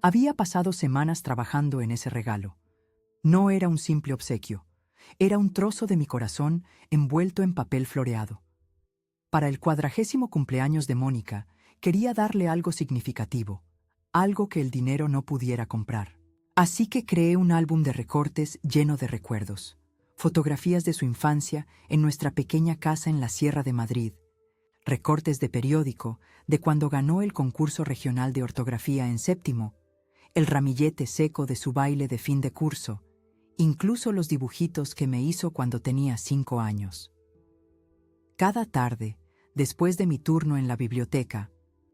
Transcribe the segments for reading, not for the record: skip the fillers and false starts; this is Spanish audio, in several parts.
Había pasado semanas trabajando en ese regalo. No era un simple obsequio, era un trozo de mi corazón envuelto en papel floreado. Para el 40º cumpleaños de Mónica, quería darle algo significativo, algo que el dinero no pudiera comprar. Así que creé un álbum de recortes lleno de recuerdos, fotografías de su infancia en nuestra pequeña casa en la Sierra de Madrid, recortes de periódico de cuando ganó el concurso regional de ortografía en séptimo, el ramillete seco de su baile de fin de curso, incluso los dibujitos que me hizo cuando tenía 5 años. Cada tarde, después de mi turno en la biblioteca,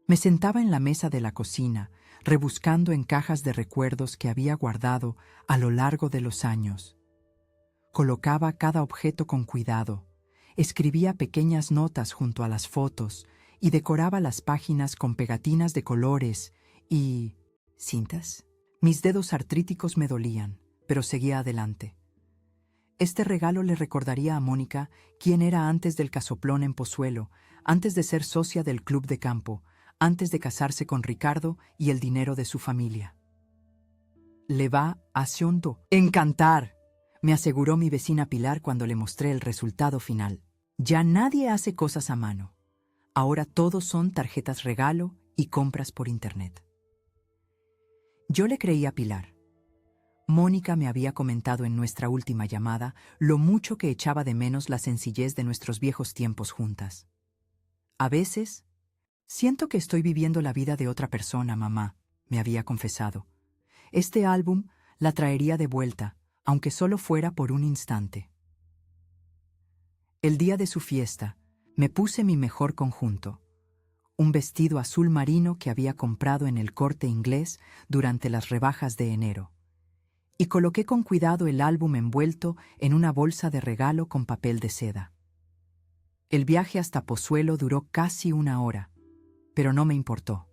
me sentaba en la mesa de la cocina, rebuscando en cajas de recuerdos que había guardado a lo largo de los años. Colocaba cada objeto con cuidado, escribía pequeñas notas junto a las fotos y decoraba las páginas con pegatinas de colores y cintas. Mis dedos artríticos me dolían, pero seguía adelante. Este regalo le recordaría a Mónica quién era antes del casoplón en Pozuelo, antes de ser socia del club de campo, antes de casarse con Ricardo y el dinero de su familia. «Le va a encantar», me aseguró mi vecina Pilar cuando le mostré el resultado final. Ya nadie hace cosas a mano. Ahora todos son tarjetas regalo y compras por internet. Yo le creí a Pilar. Mónica me había comentado en nuestra última llamada lo mucho que echaba de menos la sencillez de nuestros viejos tiempos juntas. A veces, siento que estoy viviendo la vida de otra persona, mamá, me había confesado. Este álbum la traería de vuelta, aunque solo fuera por un instante. El día de su fiesta, me puse mi mejor conjunto, un vestido azul marino que había comprado en el Corte Inglés durante las rebajas de enero, y coloqué con cuidado el álbum envuelto en una bolsa de regalo con papel de seda. El viaje hasta Pozuelo duró casi 1 hora, pero no me importó.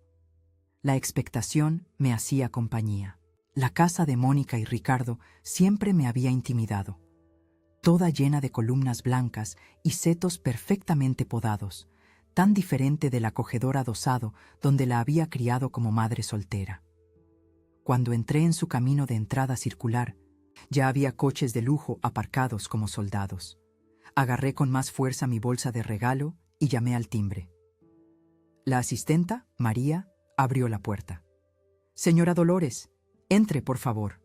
La expectación me hacía compañía. La casa de Mónica y Ricardo siempre me había intimidado, toda llena de columnas blancas y setos perfectamente podados, tan diferente del acogedor adosado donde la había criado como madre soltera. Cuando entré en su camino de entrada circular, ya había coches de lujo aparcados como soldados. Agarré con más fuerza mi bolsa de regalo y llamé al timbre. La asistenta, María, abrió la puerta. «Señora Dolores, entre, por favor.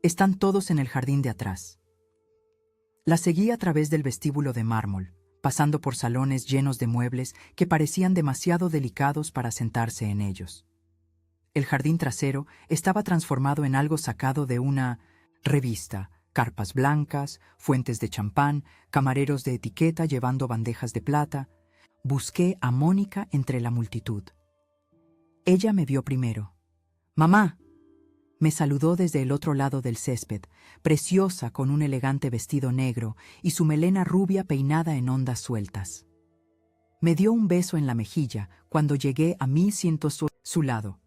Están todos en el jardín de atrás». La seguí a través del vestíbulo de mármol, pasando por salones llenos de muebles que parecían demasiado delicados para sentarse en ellos. El jardín trasero estaba transformado en algo sacado de una revista: carpas blancas, fuentes de champán, camareros de etiqueta llevando bandejas de plata. Busqué a Mónica entre la multitud. Ella me vio primero. «Mamá», me saludó desde el otro lado del césped, preciosa con un elegante vestido negro y su melena rubia peinada en ondas sueltas. Me dio un beso en la mejilla cuando llegué a 1100 su lado.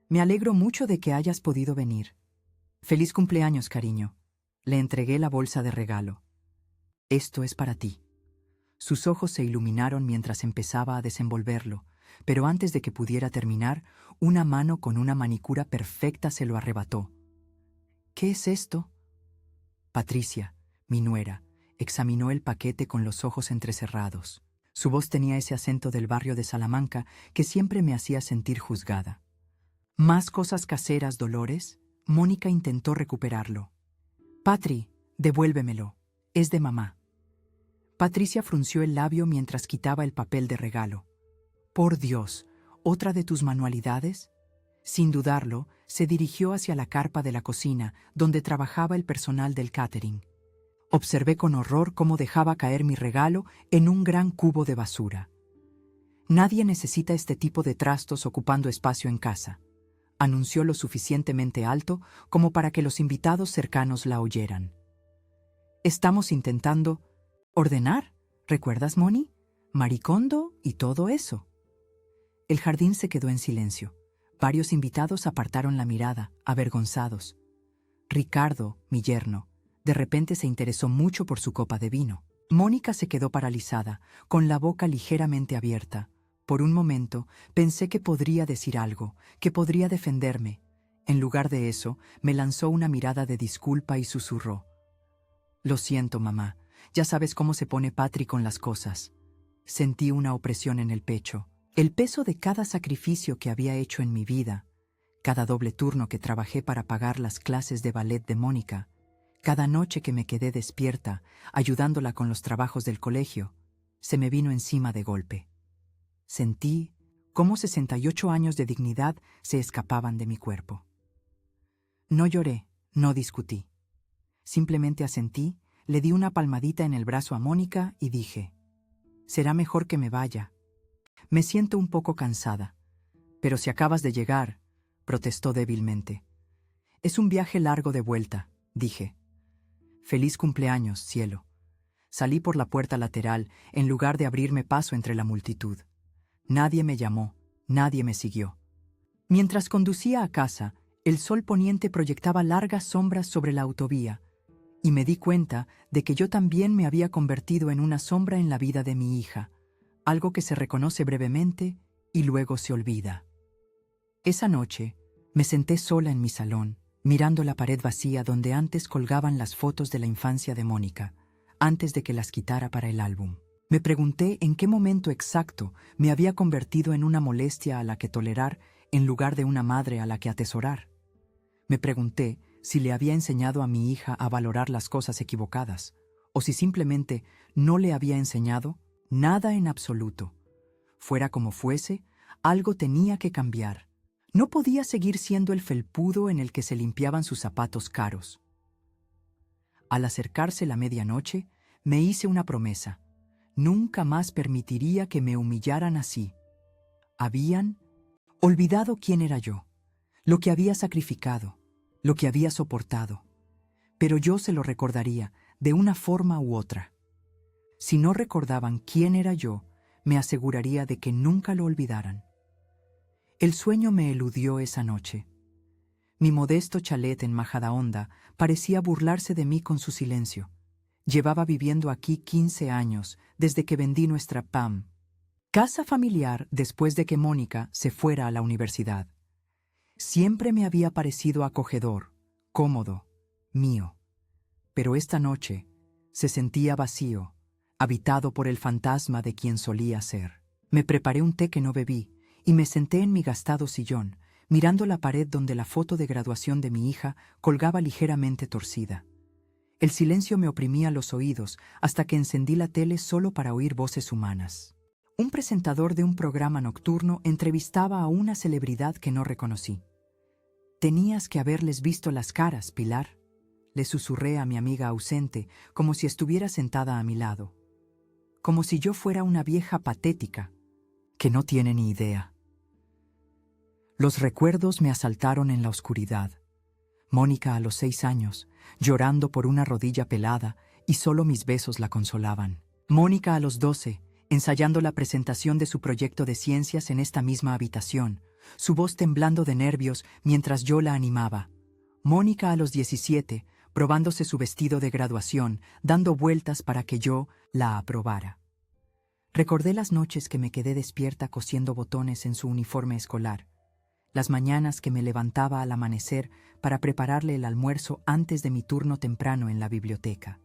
«Me alegro mucho de que hayas podido venir». «Feliz cumpleaños, cariño». Le entregué la bolsa de regalo. «Esto es para ti». Sus ojos se iluminaron mientras empezaba a desenvolverlo, pero antes de que pudiera terminar, una mano con una manicura perfecta se lo arrebató. «¿Qué es esto?» Patricia, mi nuera, examinó el paquete con los ojos entrecerrados. Su voz tenía ese acento del barrio de Salamanca que siempre me hacía sentir juzgada. «¿Más cosas caseras, Dolores?» Mónica intentó recuperarlo. «Patri, devuélvemelo. Es de mamá». Patricia frunció el labio mientras quitaba el papel de regalo. «Por Dios, ¿otra de tus manualidades?» Sin dudarlo, se dirigió hacia la carpa de la cocina, donde trabajaba el personal del catering. Observé con horror cómo dejaba caer mi regalo en un gran cubo de basura. «Nadie necesita este tipo de trastos ocupando espacio en casa», anunció lo suficientemente alto como para que los invitados cercanos la oyeran. «Estamos intentando ordenar, ¿recuerdas, Moni? Maricondo y todo eso». El jardín se quedó en silencio. Varios invitados apartaron la mirada, avergonzados. Ricardo, mi yerno, de repente se interesó mucho por su copa de vino. Mónica se quedó paralizada, con la boca ligeramente abierta. Por un momento pensé que podría decir algo, que podría defenderme, En lugar de eso, me lanzó una mirada de disculpa y susurró: «Lo siento, mamá. Ya sabes cómo se pone Patri con las cosas». Sentí una opresión en el pecho. El peso de cada sacrificio que había hecho en mi vida, cada doble turno que trabajé para pagar las clases de ballet de Mónica, cada noche que me quedé despierta, ayudándola con los trabajos del colegio, se me vino encima de golpe. Sentí cómo 68 años de dignidad se escapaban de mi cuerpo. No lloré, no discutí. Simplemente asentí, le di una palmadita en el brazo a Mónica y dije: «Será mejor que me vaya. Me siento un poco cansada». «Pero si acabas de llegar», protestó débilmente. «Es un viaje largo de vuelta», dije. «Feliz cumpleaños, cielo». Salí por la puerta lateral en lugar de abrirme paso entre la multitud. Nadie me llamó, nadie me siguió. Mientras conducía a casa, el sol poniente proyectaba largas sombras sobre la autovía, y me di cuenta de que yo también me había convertido en una sombra en la vida de mi hija, algo que se reconoce brevemente y luego se olvida. Esa noche, me senté sola en mi salón, mirando la pared vacía donde antes colgaban las fotos de la infancia de Mónica, antes de que las quitara para el álbum. Me pregunté en qué momento exacto me había convertido en una molestia a la que tolerar en lugar de una madre a la que atesorar. Me pregunté si le había enseñado a mi hija a valorar las cosas equivocadas, o si simplemente no le había enseñado nada en absoluto. Fuera como fuese, algo tenía que cambiar. No podía seguir siendo el felpudo en el que se limpiaban sus zapatos caros. Al acercarse la medianoche, me hice una promesa. Nunca más permitiría que me humillaran así. Habían olvidado quién era yo, lo que había sacrificado, lo que había soportado. Pero yo se lo recordaría, de una forma u otra. Si no recordaban quién era yo, me aseguraría de que nunca lo olvidaran. El sueño me eludió esa noche. Mi modesto chalet en Majadahonda parecía burlarse de mí con su silencio. Llevaba viviendo aquí 15 años, desde que vendí nuestra PAM, casa familiar, después de que Mónica se fuera a la universidad. Siempre me había parecido acogedor, cómodo, mío. Pero esta noche se sentía vacío, habitado por el fantasma de quien solía ser. Me preparé un té que no bebí y me senté en mi gastado sillón, mirando la pared donde la foto de graduación de mi hija colgaba ligeramente torcida. El silencio me oprimía los oídos hasta que encendí la tele solo para oír voces humanas. Un presentador de un programa nocturno entrevistaba a una celebridad que no reconocí. «Tenías que haberles visto las caras, Pilar», le susurré a mi amiga ausente, como si estuviera sentada a mi lado. Como si yo fuera una vieja patética, que no tiene ni idea. Los recuerdos me asaltaron en la oscuridad. Mónica a los 6 años, llorando por una rodilla pelada, y solo mis besos la consolaban. Mónica a los 12, ensayando la presentación de su proyecto de ciencias en esta misma habitación, su voz temblando de nervios mientras yo la animaba. Mónica a los 17, probándose su vestido de graduación, dando vueltas para que yo la aprobara. Recordé las noches que me quedé despierta cosiendo botones en su uniforme escolar, las mañanas que me levantaba al amanecer para prepararle el almuerzo antes de mi turno temprano en la biblioteca.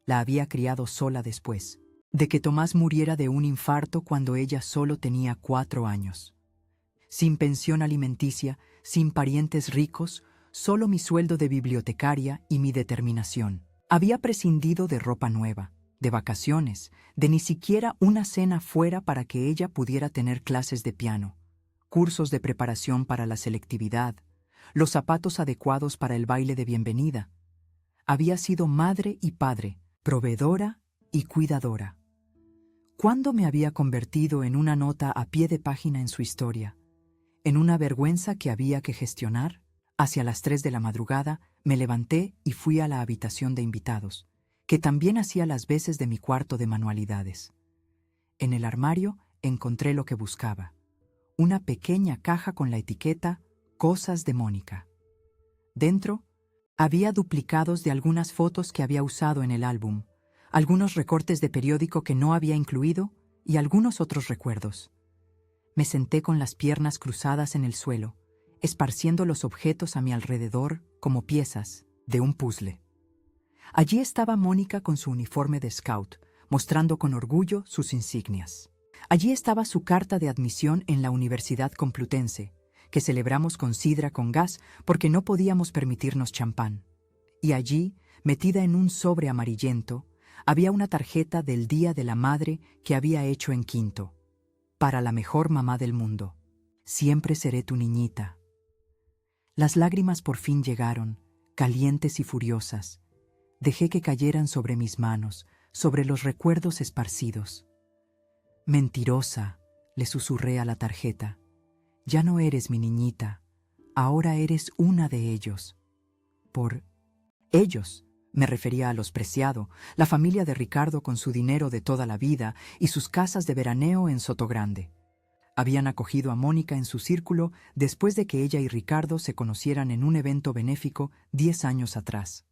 La había criado sola después de que Tomás muriera de un infarto cuando ella solo tenía 4 años. Sin pensión alimenticia, sin parientes ricos, solo mi sueldo de bibliotecaria y mi determinación. Había prescindido de ropa nueva, de vacaciones, de ni siquiera una cena fuera para que ella pudiera tener clases de piano, cursos de preparación para la selectividad, los zapatos adecuados para el baile de bienvenida. Había sido madre y padre, proveedora y cuidadora. ¿Cuándo me había convertido en una nota a pie de página en su historia? ¿En una vergüenza que había que gestionar? Hacia las 3 de la madrugada me levanté y fui a la habitación de invitados, que también hacía las veces de mi cuarto de manualidades. En el armario encontré lo que buscaba: una pequeña caja con la etiqueta «Cosas de Mónica». Dentro había duplicados de algunas fotos que había usado en el álbum, algunos recortes de periódico que no había incluido y algunos otros recuerdos. Me senté con las piernas cruzadas en el suelo, esparciendo los objetos a mi alrededor como piezas de un puzzle. Allí estaba Mónica con su uniforme de scout, mostrando con orgullo sus insignias. Allí estaba su carta de admisión en la Universidad Complutense, que celebramos con sidra con gas porque no podíamos permitirnos champán. Y allí, metida en un sobre amarillento, había una tarjeta del Día de la Madre que había hecho en quinto. Para la mejor mamá del mundo. Siempre seré tu niñita. Las lágrimas por fin llegaron, calientes y furiosas. Dejé que cayeran sobre mis manos, sobre los recuerdos esparcidos. Mentirosa, le susurré a la tarjeta. Ya no eres mi niñita, ahora eres una de ellos. Por ellos, me refería a los Preciado, la familia de Ricardo con su dinero de toda la vida y sus casas de veraneo en Sotogrande. Habían acogido a Mónica en su círculo después de que ella y Ricardo se conocieran en un evento benéfico 10 años atrás.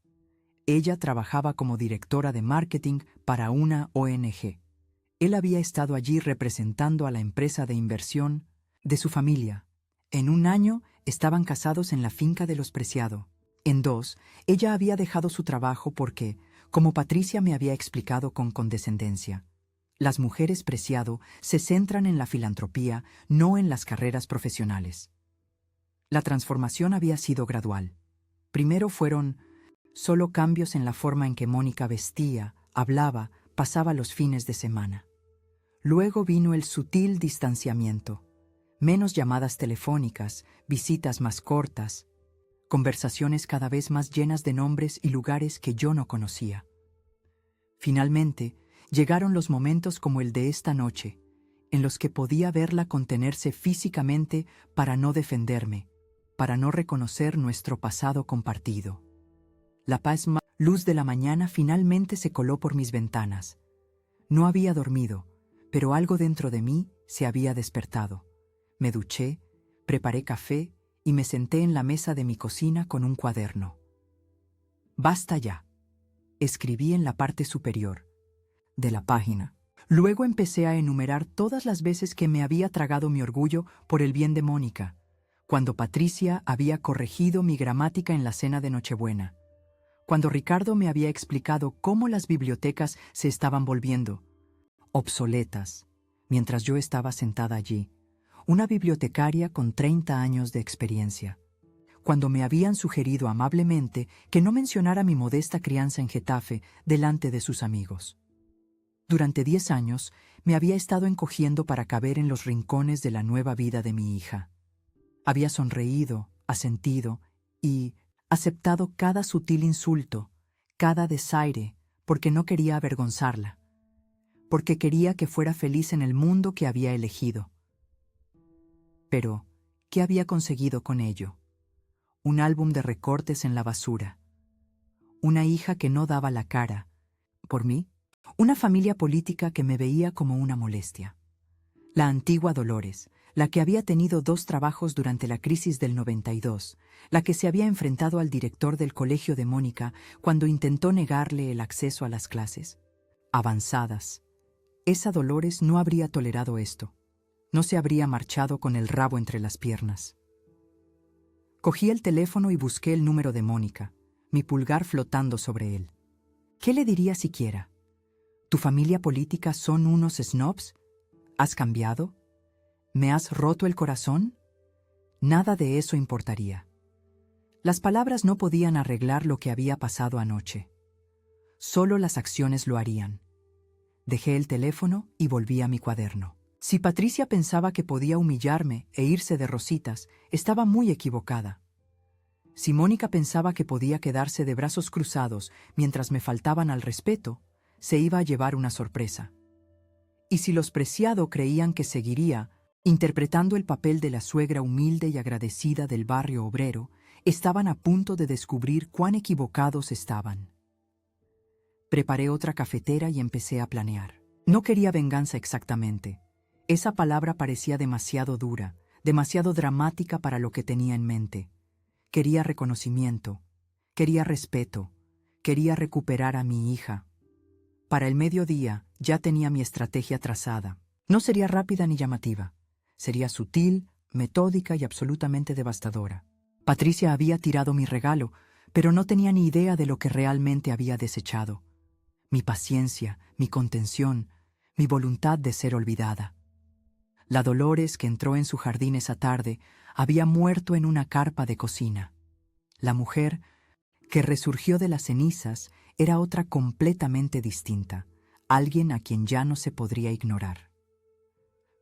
Ella trabajaba como directora de marketing para una ONG. Él había estado allí representando a la empresa de inversión de su familia. En un año estaban casados en la finca de los Preciado. En 2, ella había dejado su trabajo porque, como Patricia me había explicado con condescendencia, las mujeres Preciado se centran en la filantropía, no en las carreras profesionales. La transformación había sido gradual. Primero fueron solo cambios en la forma en que Mónica vestía, hablaba, pasaba los fines de semana. Luego vino el sutil distanciamiento. Menos llamadas telefónicas, visitas más cortas, conversaciones cada vez más llenas de nombres y lugares que yo no conocía. Finalmente, llegaron los momentos como el de esta noche, en los que podía verla contenerse físicamente para no defenderme, para no reconocer nuestro pasado compartido. La pasma luz de la mañana finalmente se coló por mis ventanas. No había dormido, pero algo dentro de mí se había despertado. Me duché, preparé café y me senté en la mesa de mi cocina con un cuaderno. «Basta ya», escribí en la parte superior de la página. Luego empecé a enumerar todas las veces que me había tragado mi orgullo por el bien de Mónica, cuando Patricia había corregido mi gramática en la cena de Nochebuena, cuando Ricardo me había explicado cómo las bibliotecas se estaban volviendo obsoletas, mientras yo estaba sentada allí, una bibliotecaria con 30 años de experiencia, cuando me habían sugerido amablemente que no mencionara mi modesta crianza en Getafe delante de sus amigos. Durante 10 años me había estado encogiendo para caber en los rincones de la nueva vida de mi hija. Había sonreído, asentido y aceptado cada sutil insulto, cada desaire, porque no quería avergonzarla, porque quería que fuera feliz en el mundo que había elegido. Pero, ¿qué había conseguido con ello? Un álbum de recortes en la basura. Una hija que no daba la cara. ¿Por mí? Una familia política que me veía como una molestia. La antigua Dolores, la que había tenido 2 trabajos durante la crisis del 92, la que se había enfrentado al director del colegio de Mónica cuando intentó negarle el acceso a las clases avanzadas. Esa Dolores no habría tolerado esto. No se habría marchado con el rabo entre las piernas. Cogí el teléfono y busqué el número de Mónica, mi pulgar flotando sobre él. ¿Qué le diría siquiera? ¿Tu familia política son unos snobs? ¿Has cambiado? ¿Me has roto el corazón? Nada de eso importaría. Las palabras no podían arreglar lo que había pasado anoche. Solo las acciones lo harían. Dejé el teléfono y volví a mi cuaderno. Si Patricia pensaba que podía humillarme e irse de rositas, estaba muy equivocada. Si Mónica pensaba que podía quedarse de brazos cruzados mientras me faltaban al respeto, se iba a llevar una sorpresa. Y si los Preciado creían que seguiría interpretando el papel de la suegra humilde y agradecida del barrio obrero, estaban a punto de descubrir cuán equivocados estaban. Preparé otra cafetera y empecé a planear. No quería venganza exactamente. Esa palabra parecía demasiado dura, demasiado dramática para lo que tenía en mente. Quería reconocimiento, quería respeto, quería recuperar a mi hija. Para el mediodía ya tenía mi estrategia trazada. No sería rápida ni llamativa. Sería sutil, metódica y absolutamente devastadora. Patricia había tirado mi regalo, pero no tenía ni idea de lo que realmente había desechado. Mi paciencia, mi contención, mi voluntad de ser olvidada. La Dolores que entró en su jardín esa tarde había muerto en una carpa de cocina. La mujer que resurgió de las cenizas era otra completamente distinta, alguien a quien ya no se podría ignorar.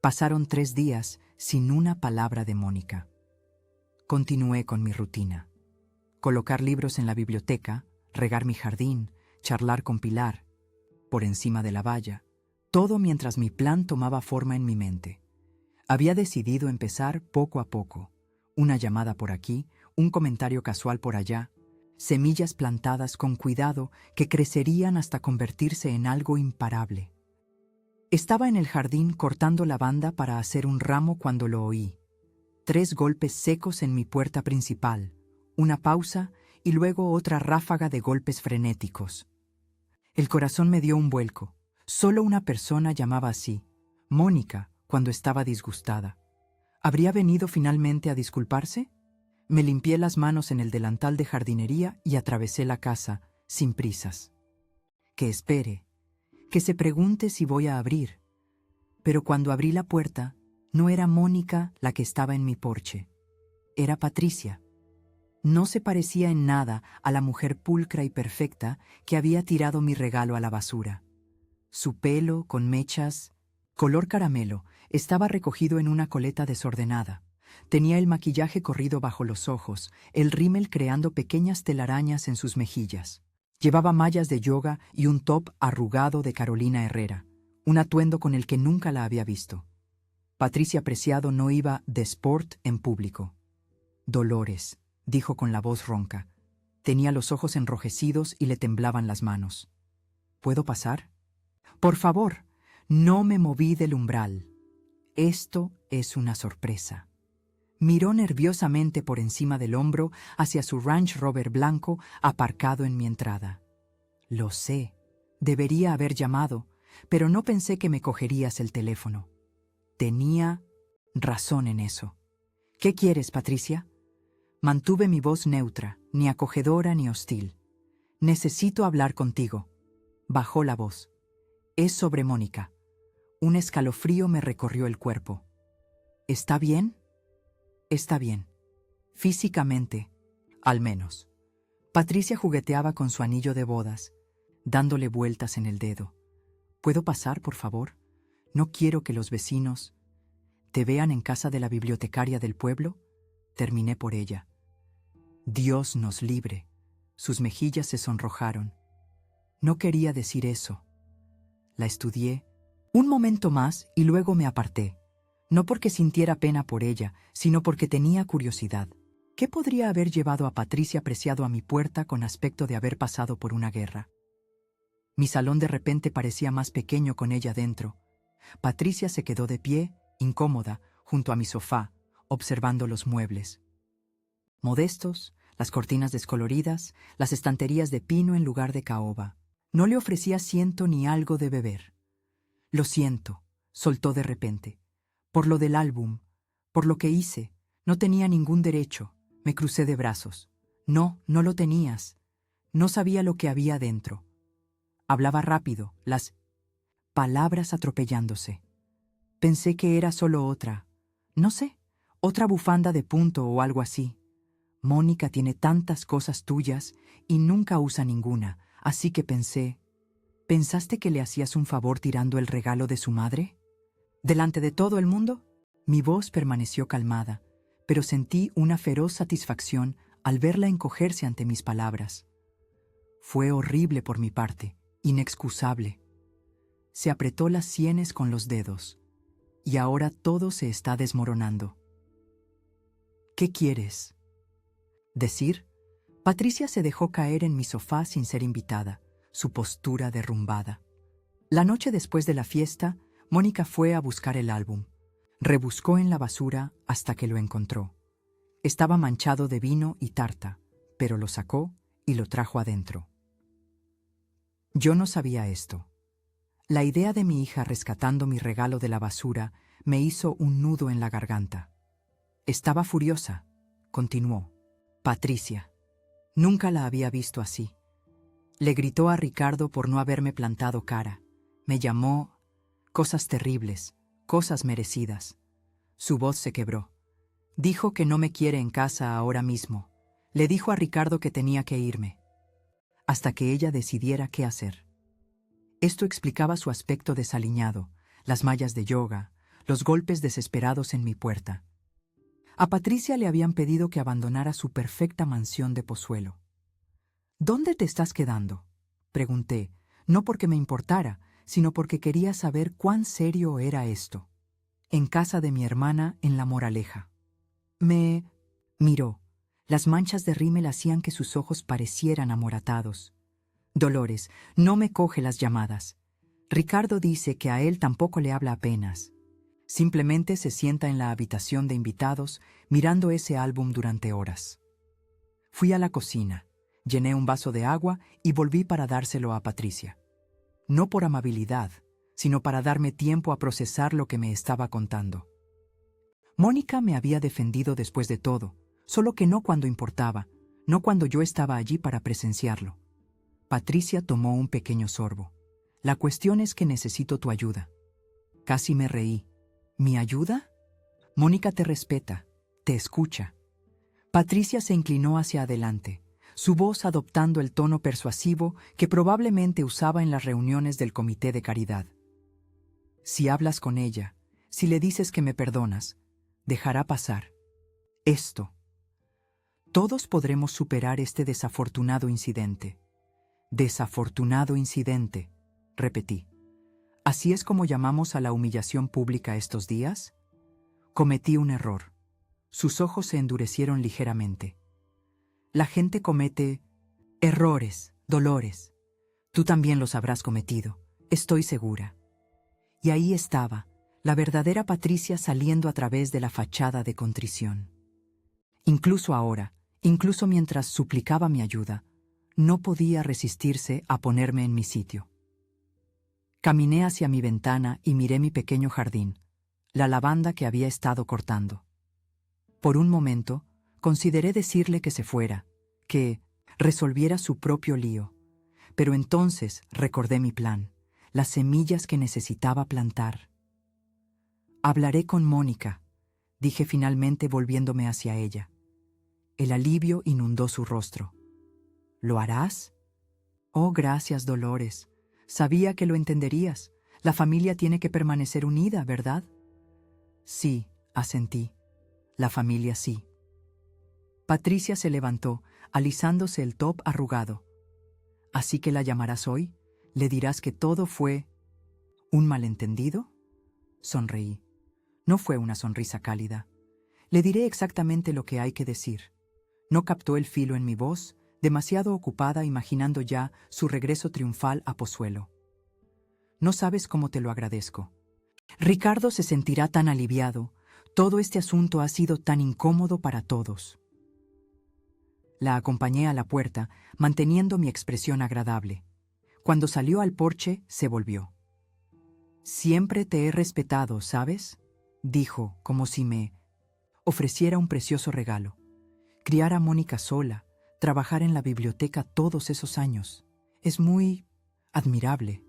Pasaron 3 días sin una palabra de Mónica. Continué con mi rutina. Colocar libros en la biblioteca, regar mi jardín, charlar con Pilar, por encima de la valla, todo mientras mi plan tomaba forma en mi mente. Había decidido empezar poco a poco, una llamada por aquí, un comentario casual por allá, semillas plantadas con cuidado que crecerían hasta convertirse en algo imparable. Estaba en el jardín cortando lavanda para hacer un ramo cuando lo oí. 3 golpes secos en mi puerta principal, una pausa y luego otra ráfaga de golpes frenéticos. El corazón me dio un vuelco. Solo una persona llamaba así, Mónica, cuando estaba disgustada. ¿Habría venido finalmente a disculparse? Me limpié las manos en el delantal de jardinería y atravesé la casa, sin prisas. Que espere, que se pregunte si voy a abrir. Pero cuando abrí la puerta, no era Mónica la que estaba en mi porche. Era Patricia. No se parecía en nada a la mujer pulcra y perfecta que había tirado mi regalo a la basura. Su pelo, con mechas, color caramelo, estaba recogido en una coleta desordenada. Tenía el maquillaje corrido bajo los ojos, el rímel creando pequeñas telarañas en sus mejillas. Llevaba mallas de yoga y un top arrugado de Carolina Herrera, un atuendo con el que nunca la había visto. Patricia Preciado no iba de sport en público. Dolores, dijo con la voz ronca. Tenía los ojos enrojecidos y le temblaban las manos. ¿Puedo pasar? Por favor, no me moví del umbral. Esto es una sorpresa. Miró nerviosamente por encima del hombro hacia su Range Rover blanco aparcado en mi entrada. Lo sé, debería haber llamado, pero no pensé que me cogerías el teléfono. Tenía razón en eso. ¿Qué quieres, Patricia? Mantuve mi voz neutra, ni acogedora ni hostil. Necesito hablar contigo. Bajó la voz. Es sobre Mónica. Un escalofrío me recorrió el cuerpo. ¿Está bien? Está bien. Físicamente, al menos. Patricia jugueteaba con su anillo de bodas, dándole vueltas en el dedo. ¿Puedo pasar, por favor? No quiero que los vecinos te vean en casa de la bibliotecaria del pueblo. Terminé por ella. Dios nos libre. Sus mejillas se sonrojaron. No quería decir eso. La estudié un momento más y luego me aparté. No porque sintiera pena por ella, sino porque tenía curiosidad. ¿Qué podría haber llevado a Patricia Preciado a mi puerta con aspecto de haber pasado por una guerra? Mi salón de repente parecía más pequeño con ella dentro. Patricia se quedó de pie, incómoda, junto a mi sofá, observando los muebles. Modestos, las cortinas descoloridas, las estanterías de pino en lugar de caoba. No le ofrecí asiento ni algo de beber. Lo siento, soltó de repente. Por lo del álbum, por lo que hice, no tenía ningún derecho. Me crucé de brazos. No, no lo tenías. No sabía lo que había dentro. Hablaba rápido, las palabras atropellándose. Pensé que era solo otra, no sé, otra bufanda de punto o algo así. Mónica tiene tantas cosas tuyas y nunca usa ninguna, así que pensé, ¿pensaste que le hacías un favor tirando el regalo de su madre? ¿Delante de todo el mundo? Mi voz permaneció calmada, pero sentí una feroz satisfacción al verla encogerse ante mis palabras. Fue horrible por mi parte, inexcusable. Se apretó las sienes con los dedos, y ahora todo se está desmoronando. ¿Qué quieres decir? Patricia se dejó caer en mi sofá sin ser invitada, su postura derrumbada. La noche después de la fiesta, Mónica fue a buscar el álbum. Rebuscó en la basura hasta que lo encontró. Estaba manchado de vino y tarta, pero lo sacó y lo trajo adentro. Yo no sabía esto. La idea de mi hija rescatando mi regalo de la basura me hizo un nudo en la garganta. Estaba furiosa, continuó. Patricia. Nunca la había visto así. Le gritó a Ricardo por no haberme plantado cara. Me llamó cosas terribles, cosas merecidas. Su voz se quebró. Dijo que no me quiere en casa ahora mismo. Le dijo a Ricardo que tenía que irme, hasta que ella decidiera qué hacer. Esto explicaba su aspecto desaliñado, las mallas de yoga, los golpes desesperados en mi puerta. A Patricia le habían pedido que abandonara su perfecta mansión de Pozuelo. ¿Dónde te estás quedando?, pregunté, no porque me importara, sino porque quería saber cuán serio era esto. En casa de mi hermana en La Moraleja. Me miró. Las manchas de rímel hacían que sus ojos parecieran amoratados. Dolores, no me coge las llamadas. Ricardo dice que a él tampoco le habla apenas. Simplemente se sienta en la habitación de invitados mirando ese álbum durante horas. Fui a la cocina, llené un vaso de agua y volví para dárselo a Patricia. No por amabilidad, sino para darme tiempo a procesar lo que me estaba contando. Mónica me había defendido después de todo, solo que no cuando importaba, no cuando yo estaba allí para presenciarlo. Patricia tomó un pequeño sorbo. La cuestión es que necesito tu ayuda. Casi me reí. ¿Mi ayuda? Mónica te respeta, te escucha. Patricia se inclinó hacia adelante, su voz adoptando el tono persuasivo que probablemente usaba en las reuniones del comité de caridad. Si hablas con ella, si le dices que me perdonas, dejará pasar esto. Todos podremos superar este desafortunado incidente. Desafortunado incidente, repetí. ¿Así es como llamamos a la humillación pública estos días? Cometí un error. Sus ojos se endurecieron ligeramente. La gente comete errores, Dolores. Tú también los habrás cometido, estoy segura. Y ahí estaba, la verdadera Patricia saliendo a través de la fachada de contrición. Incluso ahora, incluso mientras suplicaba mi ayuda, no podía resistirse a ponerme en mi sitio. Caminé hacia mi ventana y miré mi pequeño jardín, la lavanda que había estado cortando. Por un momento, consideré decirle que se fuera, que resolviera su propio lío, pero entonces recordé mi plan, las semillas que necesitaba plantar. Hablaré con Mónica, dije finalmente volviéndome hacia ella. El alivio inundó su rostro. ¿Lo harás? Oh, gracias, Dolores. Sabía que lo entenderías. La familia tiene que permanecer unida, ¿verdad? Sí, asentí. La familia sí. Patricia se levantó, alisándose el top arrugado. ¿Así que la llamarás hoy? ¿Le dirás que todo fue un malentendido? Sonreí. No fue una sonrisa cálida. Le diré exactamente lo que hay que decir. No captó el filo en mi voz, demasiado ocupada imaginando ya su regreso triunfal a Pozuelo. No sabes cómo te lo agradezco. Ricardo se sentirá tan aliviado. Todo este asunto ha sido tan incómodo para todos. La acompañé a la puerta, manteniendo mi expresión agradable. Cuando salió al porche, se volvió. Siempre te he respetado, ¿sabes?, dijo, como si me ofreciera un precioso regalo. Criar a Mónica sola, trabajar en la biblioteca todos esos años. Es muy admirable.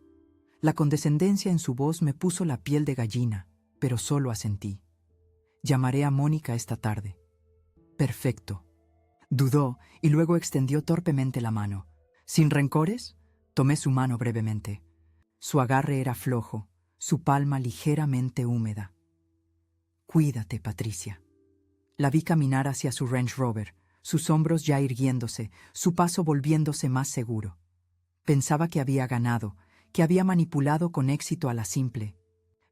La condescendencia en su voz me puso la piel de gallina, pero solo asentí. Llamaré a Mónica esta tarde. Perfecto. Dudó y luego extendió torpemente la mano. ¿Sin rencores? Tomé su mano brevemente. Su agarre era flojo, su palma ligeramente húmeda. Cuídate, Patricia. La vi caminar hacia su Range Rover, sus hombros ya irguiéndose, su paso volviéndose más seguro. Pensaba que había ganado, que había manipulado con éxito a la simple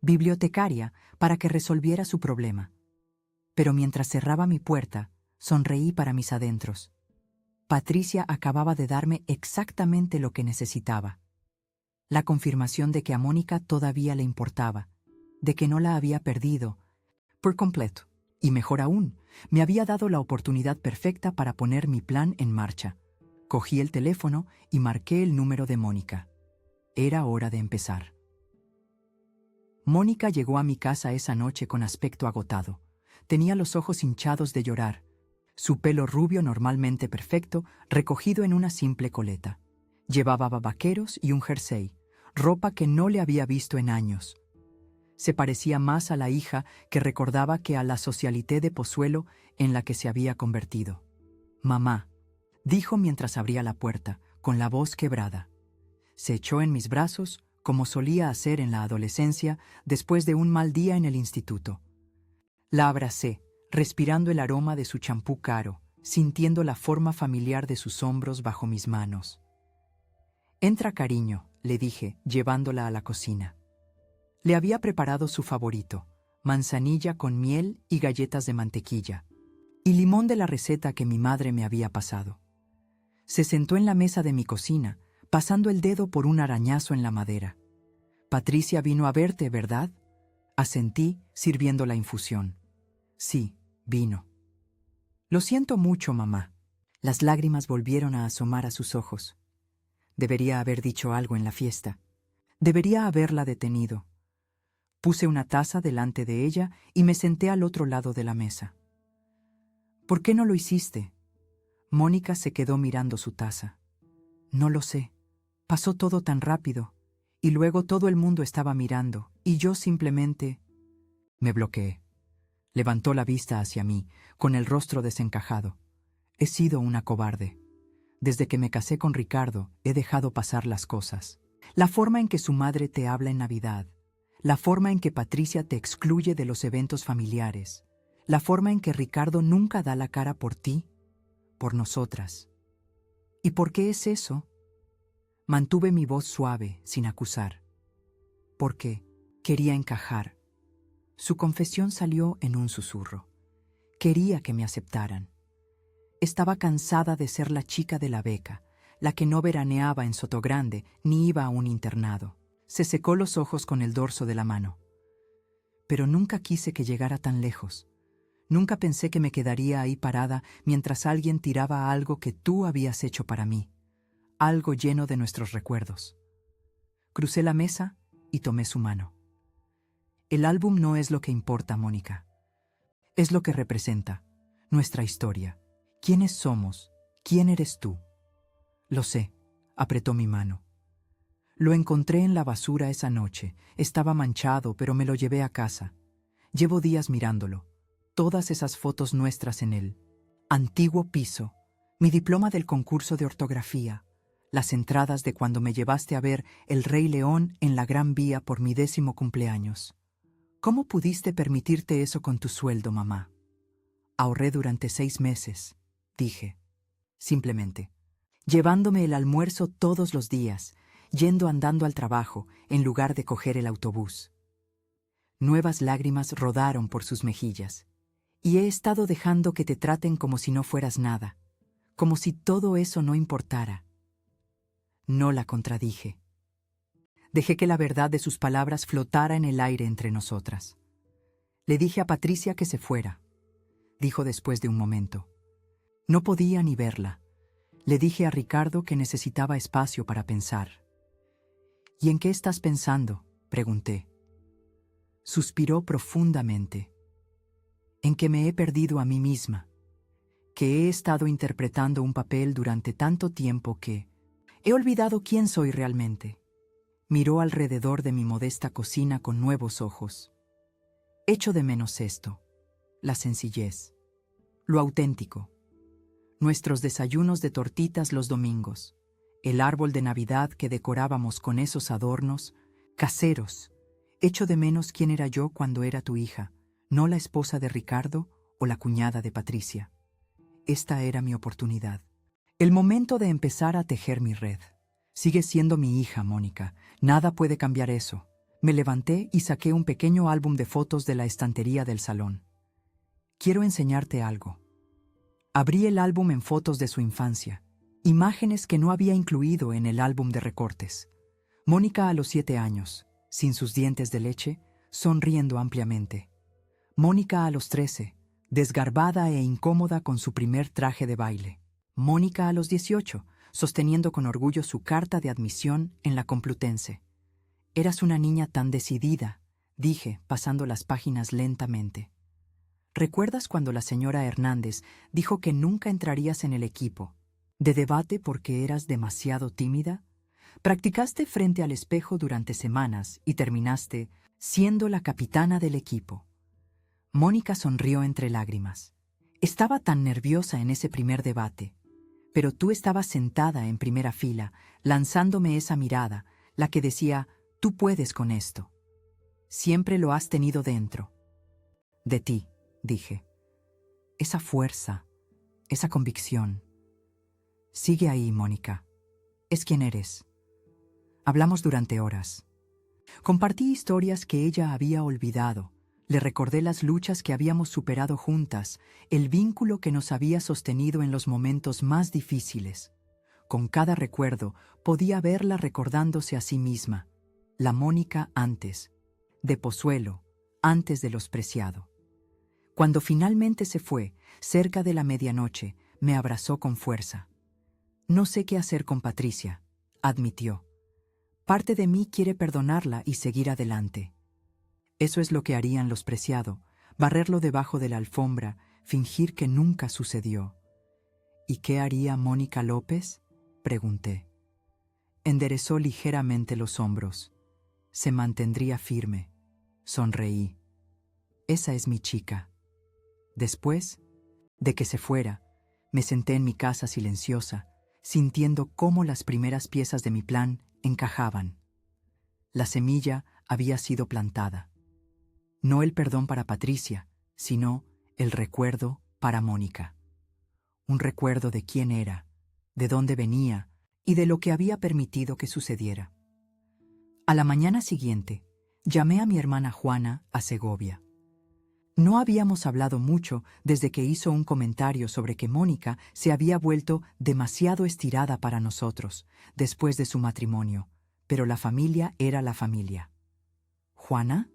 bibliotecaria para que resolviera su problema. Pero mientras cerraba mi puerta, sonreí para mis adentros. Patricia acababa de darme exactamente lo que necesitaba. La confirmación de que a Mónica todavía le importaba, de que no la había perdido por completo. Y mejor aún, me había dado la oportunidad perfecta para poner mi plan en marcha. Cogí el teléfono y marqué el número de Mónica. Era hora de empezar. Mónica llegó a mi casa esa noche con aspecto agotado. Tenía los ojos hinchados de llorar, su pelo rubio normalmente perfecto, recogido en una simple coleta. Llevaba vaqueros y un jersey, ropa que no le había visto en años. Se parecía más a la hija que recordaba que a la socialité de Pozuelo en la que se había convertido. «Mamá», dijo mientras abría la puerta, con la voz quebrada. Se echó en mis brazos, como solía hacer en la adolescencia después de un mal día en el instituto. La abracé, respirando el aroma de su champú caro, sintiendo la forma familiar de sus hombros bajo mis manos. «Entra, cariño», le dije, llevándola a la cocina. Le había preparado su favorito, manzanilla con miel y galletas de mantequilla, y limón de la receta que mi madre me había pasado. Se sentó en la mesa de mi cocina, pasando el dedo por un arañazo en la madera. «Patricia vino a verte, ¿verdad?», asentí, sirviendo la infusión. «Sí, vino». «Lo siento mucho, mamá». Las lágrimas volvieron a asomar a sus ojos. Debería haber dicho algo en la fiesta. Debería haberla detenido. Puse una taza delante de ella y me senté al otro lado de la mesa. «¿Por qué no lo hiciste?». Mónica se quedó mirando su taza. «No lo sé. Pasó todo tan rápido. Y luego todo el mundo estaba mirando, y yo simplemente…». Me bloqueé. Levantó la vista hacia mí, con el rostro desencajado. «He sido una cobarde. Desde que me casé con Ricardo, he dejado pasar las cosas. La forma en que su madre te habla en Navidad, la forma en que Patricia te excluye de los eventos familiares, la forma en que Ricardo nunca da la cara por ti, por nosotras. ¿Y por qué es eso?». Mantuve mi voz suave, sin acusar. «Porque quería encajar». Su confesión salió en un susurro. Quería que me aceptaran. Estaba cansada de ser la chica de la beca, la que no veraneaba en Sotogrande ni iba a un internado. Se secó los ojos con el dorso de la mano. «Pero nunca quise que llegara tan lejos. Nunca pensé que me quedaría ahí parada mientras alguien tiraba algo que tú habías hecho para mí, algo lleno de nuestros recuerdos». Crucé la mesa y tomé su mano. «El álbum no es lo que importa, Mónica. Es lo que representa, nuestra historia. ¿Quiénes somos? ¿Quién eres tú?». «Lo sé», apretó mi mano. «Lo encontré en la basura esa noche. Estaba manchado, pero me lo llevé a casa. Llevo días mirándolo. Todas esas fotos nuestras en el antiguo piso, mi diploma del concurso de ortografía, las entradas de cuando me llevaste a ver El Rey León en la Gran Vía por mi 10º cumpleaños. ¿Cómo pudiste permitirte eso con tu sueldo, mamá?». «Ahorré durante 6 meses», dije. Simplemente. Llevándome el almuerzo todos los días, yendo andando al trabajo en lugar de coger el autobús. Nuevas lágrimas rodaron por sus mejillas. «Y he estado dejando que te traten como si no fueras nada, como si todo eso no importara». No la contradije. Dejé que la verdad de sus palabras flotara en el aire entre nosotras. «Le dije a Patricia que se fuera», dijo después de un momento. No podía ni verla. Le dije a Ricardo que necesitaba espacio para pensar. «¿Y en qué estás pensando?», pregunté. Suspiró profundamente. «En que me he perdido a mí misma, que he estado interpretando un papel durante tanto tiempo que he olvidado quién soy realmente». Miró alrededor de mi modesta cocina con nuevos ojos. «Echo de menos esto, la sencillez, lo auténtico. Nuestros desayunos de tortitas los domingos, el árbol de Navidad que decorábamos con esos adornos, caseros. Echo de menos quién era yo cuando era tu hija, no la esposa de Ricardo o la cuñada de Patricia. Esta era mi oportunidad. El momento de empezar a tejer mi red. Sigues siendo mi hija, Mónica. Nada puede cambiar eso». Me levanté y saqué un pequeño álbum de fotos de la estantería del salón. «Quiero enseñarte algo». Abrí el álbum en fotos de su infancia, imágenes que no había incluido en el álbum de recortes. Mónica a los 7 años, sin sus dientes de leche, sonriendo ampliamente. Mónica a los 13, desgarbada e incómoda con su primer traje de baile. Mónica a los 18, sosteniendo con orgullo su carta de admisión en la Complutense. «Eras una niña tan decidida», dije, pasando las páginas lentamente. ¿Recuerdas cuando la señora Hernández dijo que nunca entrarías en el equipo de debate porque eras demasiado tímida? Practicaste frente al espejo durante semanas y terminaste siendo la capitana del equipo. Mónica sonrió entre lágrimas. Estaba tan nerviosa en ese primer debate, pero tú estabas sentada en primera fila, lanzándome esa mirada, la que decía, tú puedes con esto. Siempre lo has tenido dentro. De ti, dije. Esa fuerza, esa convicción. Sigue ahí, Mónica. Es quien eres. Hablamos durante horas. Compartí historias que ella había olvidado. Le recordé las luchas que habíamos superado juntas, el vínculo que nos había sostenido en los momentos más difíciles. Con cada recuerdo podía verla recordándose a sí misma, la Mónica antes, de Pozuelo, antes de Los Preciado. Cuando finalmente se fue, cerca de la medianoche, me abrazó con fuerza. No sé qué hacer con Patricia, admitió. Parte de mí quiere perdonarla y seguir adelante. Eso es lo que harían Los Preciado, barrerlo debajo de la alfombra, fingir que nunca sucedió. ¿Y qué haría Mónica López?, pregunté. Enderezó ligeramente los hombros. Se mantendría firme. Sonreí. Esa es mi chica. Después de que se fuera, me senté en mi casa silenciosa, sintiendo cómo las primeras piezas de mi plan encajaban. La semilla había sido plantada. No el perdón para Patricia, sino el recuerdo para Mónica. Un recuerdo de quién era, de dónde venía y de lo que había permitido que sucediera. A la mañana siguiente, llamé a mi hermana Juana a Segovia. No habíamos hablado mucho desde que hizo un comentario sobre que Mónica se había vuelto demasiado estirada para nosotros después de su matrimonio, pero la familia era la familia. ¿Juana?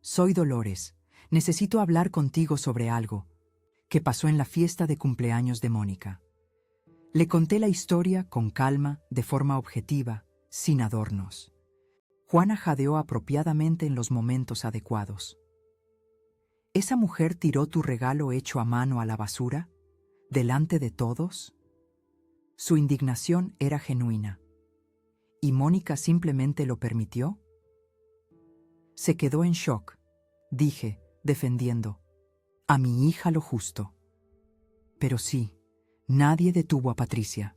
Soy Dolores. Necesito hablar contigo sobre algo que pasó en la fiesta de cumpleaños de Mónica. Le conté la historia con calma, de forma objetiva, sin adornos. Juana jadeó apropiadamente en los momentos adecuados. ¿Esa mujer tiró tu regalo hecho a mano a la basura? ¿Delante de todos? Su indignación era genuina. ¿Y Mónica simplemente lo permitió? Se quedó en shock, dije, defendiendo. A mi hija lo justo. Pero sí, nadie detuvo a Patricia.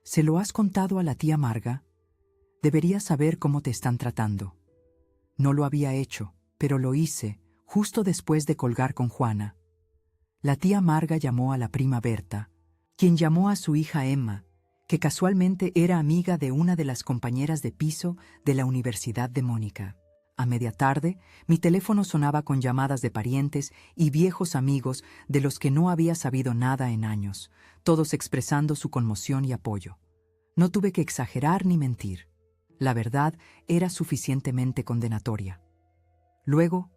¿Se lo has contado a la tía Marga? Deberías saber cómo te están tratando. No lo había hecho, pero lo hice justo después de colgar con Juana. La tía Marga llamó a la prima Berta, quien llamó a su hija Emma, que casualmente era amiga de una de las compañeras de piso de la Universidad de Mónica. A media tarde, mi teléfono sonaba con llamadas de parientes y viejos amigos de los que no había sabido nada en años, todos expresando su conmoción y apoyo. No tuve que exagerar ni mentir. La verdad era suficientemente condenatoria. Luego,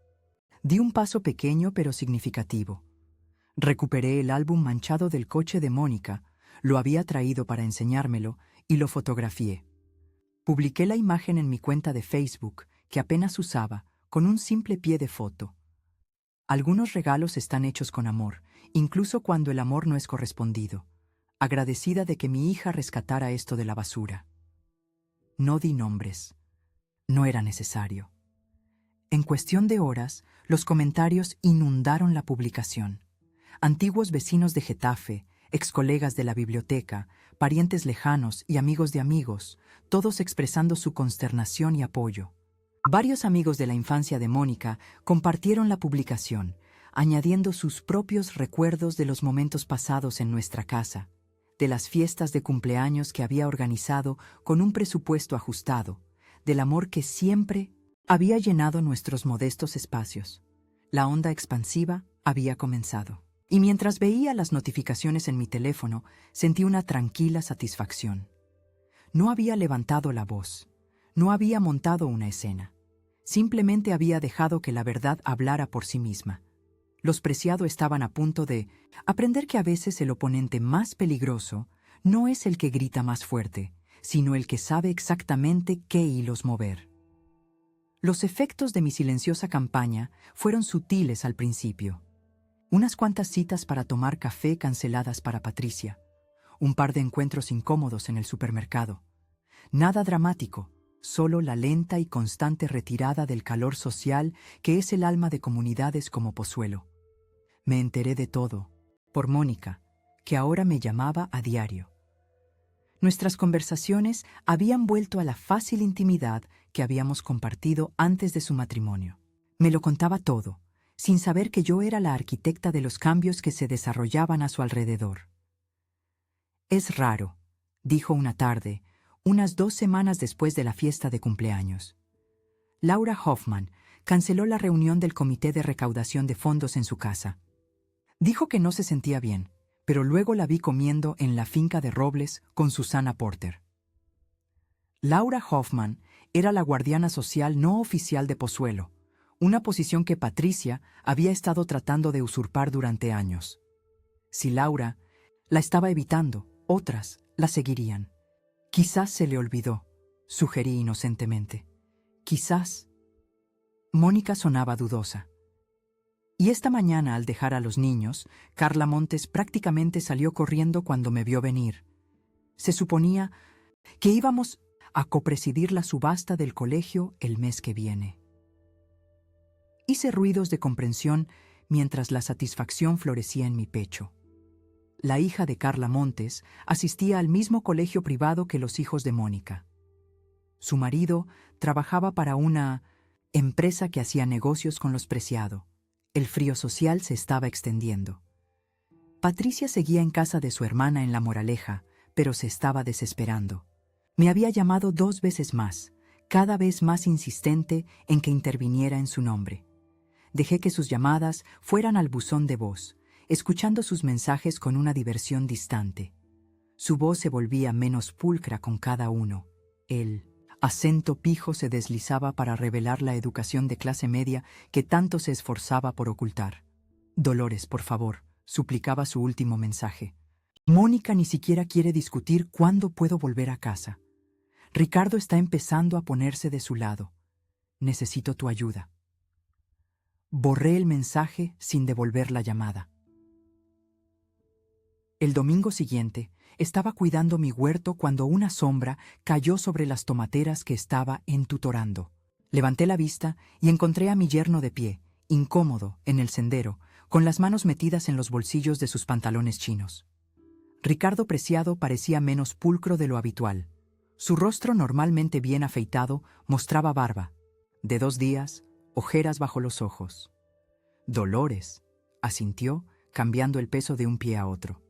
di un paso pequeño pero significativo. Recuperé el álbum manchado del coche de Mónica, lo había traído para enseñármelo y lo fotografié. Publiqué la imagen en mi cuenta de Facebook, que apenas usaba, con un simple pie de foto. Algunos regalos están hechos con amor, incluso cuando el amor no es correspondido. Agradecida de que mi hija rescatara esto de la basura. No di nombres. No era necesario. En cuestión de horas, los comentarios inundaron la publicación. Antiguos vecinos de Getafe, excolegas de la biblioteca, parientes lejanos y amigos de amigos, todos expresando su consternación y apoyo. Varios amigos de la infancia de Mónica compartieron la publicación, añadiendo sus propios recuerdos de los momentos pasados en nuestra casa, de las fiestas de cumpleaños que había organizado con un presupuesto ajustado, del amor que siempre había llenado nuestros modestos espacios. La onda expansiva había comenzado. Y mientras veía las notificaciones en mi teléfono, sentí una tranquila satisfacción. No había levantado la voz, no había montado una escena. Simplemente había dejado que la verdad hablara por sí misma. Los Preciado estaban a punto de aprender que a veces el oponente más peligroso no es el que grita más fuerte, sino el que sabe exactamente qué hilos mover. Los efectos de mi silenciosa campaña fueron sutiles al principio. Unas cuantas citas para tomar café canceladas para Patricia. Un par de encuentros incómodos en el supermercado. Nada dramático, solo la lenta y constante retirada del calor social que es el alma de comunidades como Pozuelo. Me enteré de todo, por Mónica, que ahora me llamaba a diario. Nuestras conversaciones habían vuelto a la fácil intimidad que habíamos compartido antes de su matrimonio. Me lo contaba todo, sin saber que yo era la arquitecta de los cambios que se desarrollaban a su alrededor. «Es raro», dijo una tarde, unas 2 semanas después de la fiesta de cumpleaños. Laura Hoffman canceló la reunión del comité de recaudación de fondos en su casa. Dijo que no se sentía bien, pero luego la vi comiendo en la finca de Robles con Susana Porter. Laura Hoffman era la guardiana social no oficial de Pozuelo, una posición que Patricia había estado tratando de usurpar durante años. Si Laura la estaba evitando, otras la seguirían. Quizás se le olvidó, sugerí inocentemente. Quizás. Mónica sonaba dudosa. Y esta mañana, al dejar a los niños, Carla Montes prácticamente salió corriendo cuando me vio venir. Se suponía que íbamos a copresidir la subasta del colegio el mes que viene. Hice ruidos de comprensión mientras la satisfacción florecía en mi pecho. La hija de Carla Montes asistía al mismo colegio privado que los hijos de Mónica. Su marido trabajaba para una empresa que hacía negocios con los Preciado. El frío social se estaba extendiendo. Patricia seguía en casa de su hermana en La Moraleja, pero se estaba desesperando. Me había llamado 2 veces más, cada vez más insistente en que interviniera en su nombre. Dejé que sus llamadas fueran al buzón de voz, escuchando sus mensajes con una diversión distante. Su voz se volvía menos pulcra con cada uno. El acento pijo se deslizaba para revelar la educación de clase media que tanto se esforzaba por ocultar. «Dolores, por favor», suplicaba su último mensaje. «Mónica ni siquiera quiere discutir cuándo puedo volver a casa. Ricardo está empezando a ponerse de su lado. Necesito tu ayuda». Borré el mensaje sin devolver la llamada. El domingo siguiente, estaba cuidando mi huerto cuando una sombra cayó sobre las tomateras que estaba entutorando. Levanté la vista y encontré a mi yerno de pie, incómodo, en el sendero, con las manos metidas en los bolsillos de sus pantalones chinos. Ricardo Preciado parecía menos pulcro de lo habitual. Su rostro, normalmente bien afeitado, mostraba barba, de 2 días, ojeras bajo los ojos. «Dolores», asintió, cambiando el peso de un pie a otro.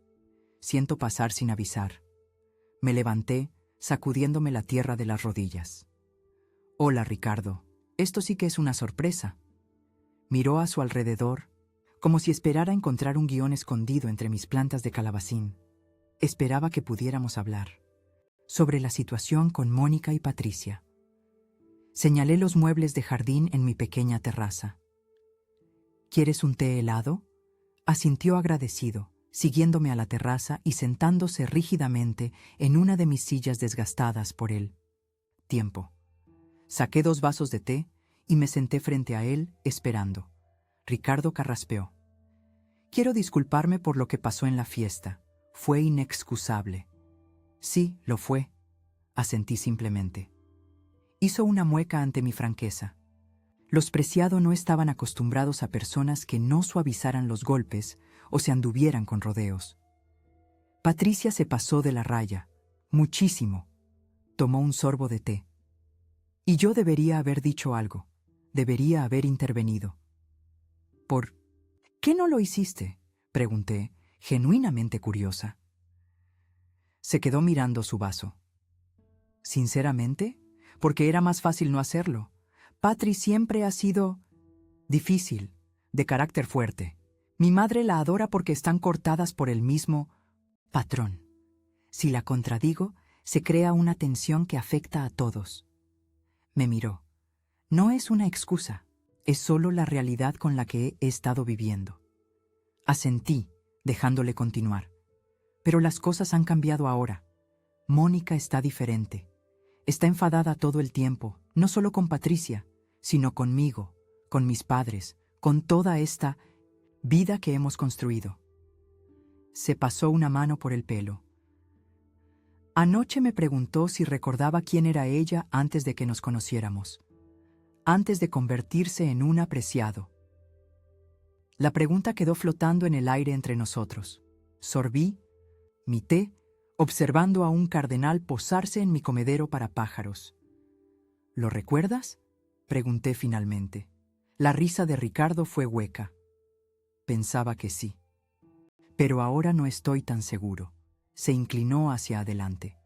«Siento pasar sin avisar». Me levanté, sacudiéndome la tierra de las rodillas. «Hola, Ricardo. Esto sí que es una sorpresa». Miró a su alrededor, como si esperara encontrar un guión escondido entre mis plantas de calabacín. Esperaba que pudiéramos hablar sobre la situación con Mónica y Patricia. Señalé los muebles de jardín en mi pequeña terraza. «¿Quieres un té helado?», asintió agradecido, siguiéndome a la terraza y sentándose rígidamente en una de mis sillas desgastadas por el tiempo. Saqué 2 vasos de té y me senté frente a él, esperando. Ricardo carraspeó. «Quiero disculparme por lo que pasó en la fiesta. Fue inexcusable». «Sí, lo fue», asentí simplemente. Hizo una mueca ante mi franqueza. Los Preciado no estaban acostumbrados a personas que no suavizaran los golpes o se anduvieran con rodeos. Patricia se pasó de la raya, muchísimo. Tomó un sorbo de té. Y yo debería haber dicho algo, debería haber intervenido. «¿Por qué no lo hiciste?», pregunté, genuinamente curiosa. Se quedó mirando su vaso. «Sinceramente, porque era más fácil no hacerlo. Patri siempre ha sido difícil, de carácter fuerte. Mi madre la adora porque están cortadas por el mismo patrón. Si la contradigo, se crea una tensión que afecta a todos». Me miró. «No es una excusa, es solo la realidad con la que he estado viviendo». Asentí, dejándole continuar. «Pero las cosas han cambiado ahora. Mónica está diferente. Está enfadada todo el tiempo, no solo con Patricia, sino conmigo, con mis padres, con toda esta vida que hemos construido. Se pasó una mano por el pelo. Anoche me preguntó si recordaba quién era ella antes de que nos conociéramos, antes de convertirse en un apreciado. La pregunta quedó flotando en el aire entre nosotros. Sorbí mi té, observando a un cardenal posarse en mi comedero para pájaros. ¿Lo recuerdas?, pregunté finalmente. La risa de Ricardo fue hueca. Pensaba que sí. Pero ahora no estoy tan seguro. Se inclinó hacia adelante.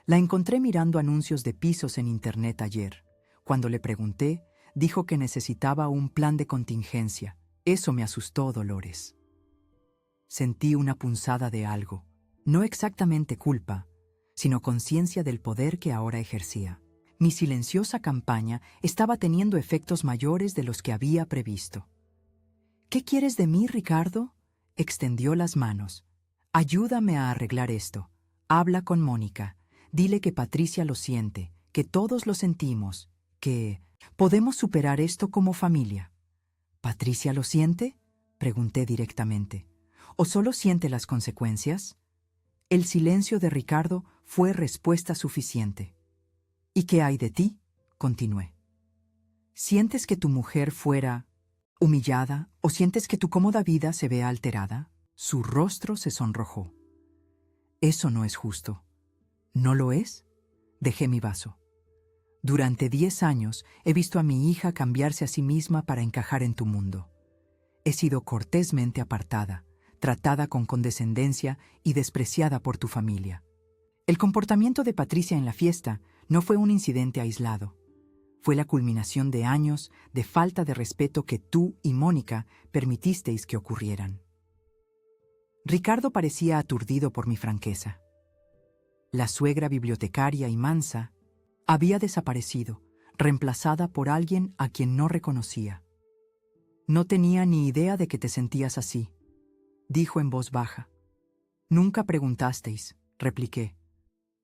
La encontré mirando anuncios de pisos en internet ayer. Cuando le pregunté, dijo que necesitaba un plan de contingencia. Eso me asustó, Dolores. Sentí una punzada de algo, no exactamente culpa, sino conciencia del poder que ahora ejercía. Mi silenciosa campaña estaba teniendo efectos mayores de los que había previsto. ¿Qué quieres de mí, Ricardo?, extendió las manos. Ayúdame a arreglar esto. Habla con Mónica. Dile que Patricia lo siente, que todos lo sentimos, que podemos superar esto como familia. ¿Patricia lo siente?, pregunté directamente. ¿O solo siente las consecuencias? El silencio de Ricardo fue respuesta suficiente. ¿Y qué hay de ti?, continué. ¿Sientes que tu mujer fuera humillada o sientes que tu cómoda vida se vea alterada? Su rostro se sonrojó. Eso no es justo. ¿No lo es? Dejé mi vaso. Durante 10 años he visto a mi hija cambiarse a sí misma para encajar en tu mundo. He sido cortésmente apartada, tratada con condescendencia y despreciada por tu familia. El comportamiento de Patricia en la fiesta no fue un incidente aislado. Fue la culminación de años de falta de respeto que tú y Mónica permitisteis que ocurrieran. Ricardo parecía aturdido por mi franqueza. La suegra bibliotecaria y mansa había desaparecido, reemplazada por alguien a quien no reconocía. No tenía ni idea de que te sentías así, dijo en voz baja. Nunca preguntasteis, repliqué.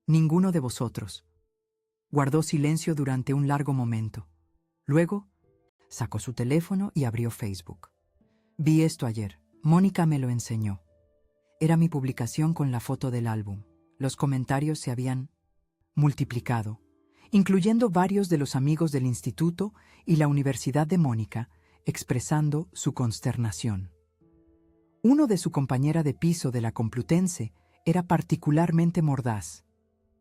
Ninguno de vosotros. Guardó silencio durante un largo momento. Luego, sacó su teléfono y abrió Facebook. Vi esto ayer. Mónica me lo enseñó. Era mi publicación con la foto del álbum. Los comentarios se habían multiplicado, incluyendo varios de los amigos del instituto y la Universidad de Mónica, expresando su consternación. Uno de su compañera de piso de la Complutense era particularmente mordaz.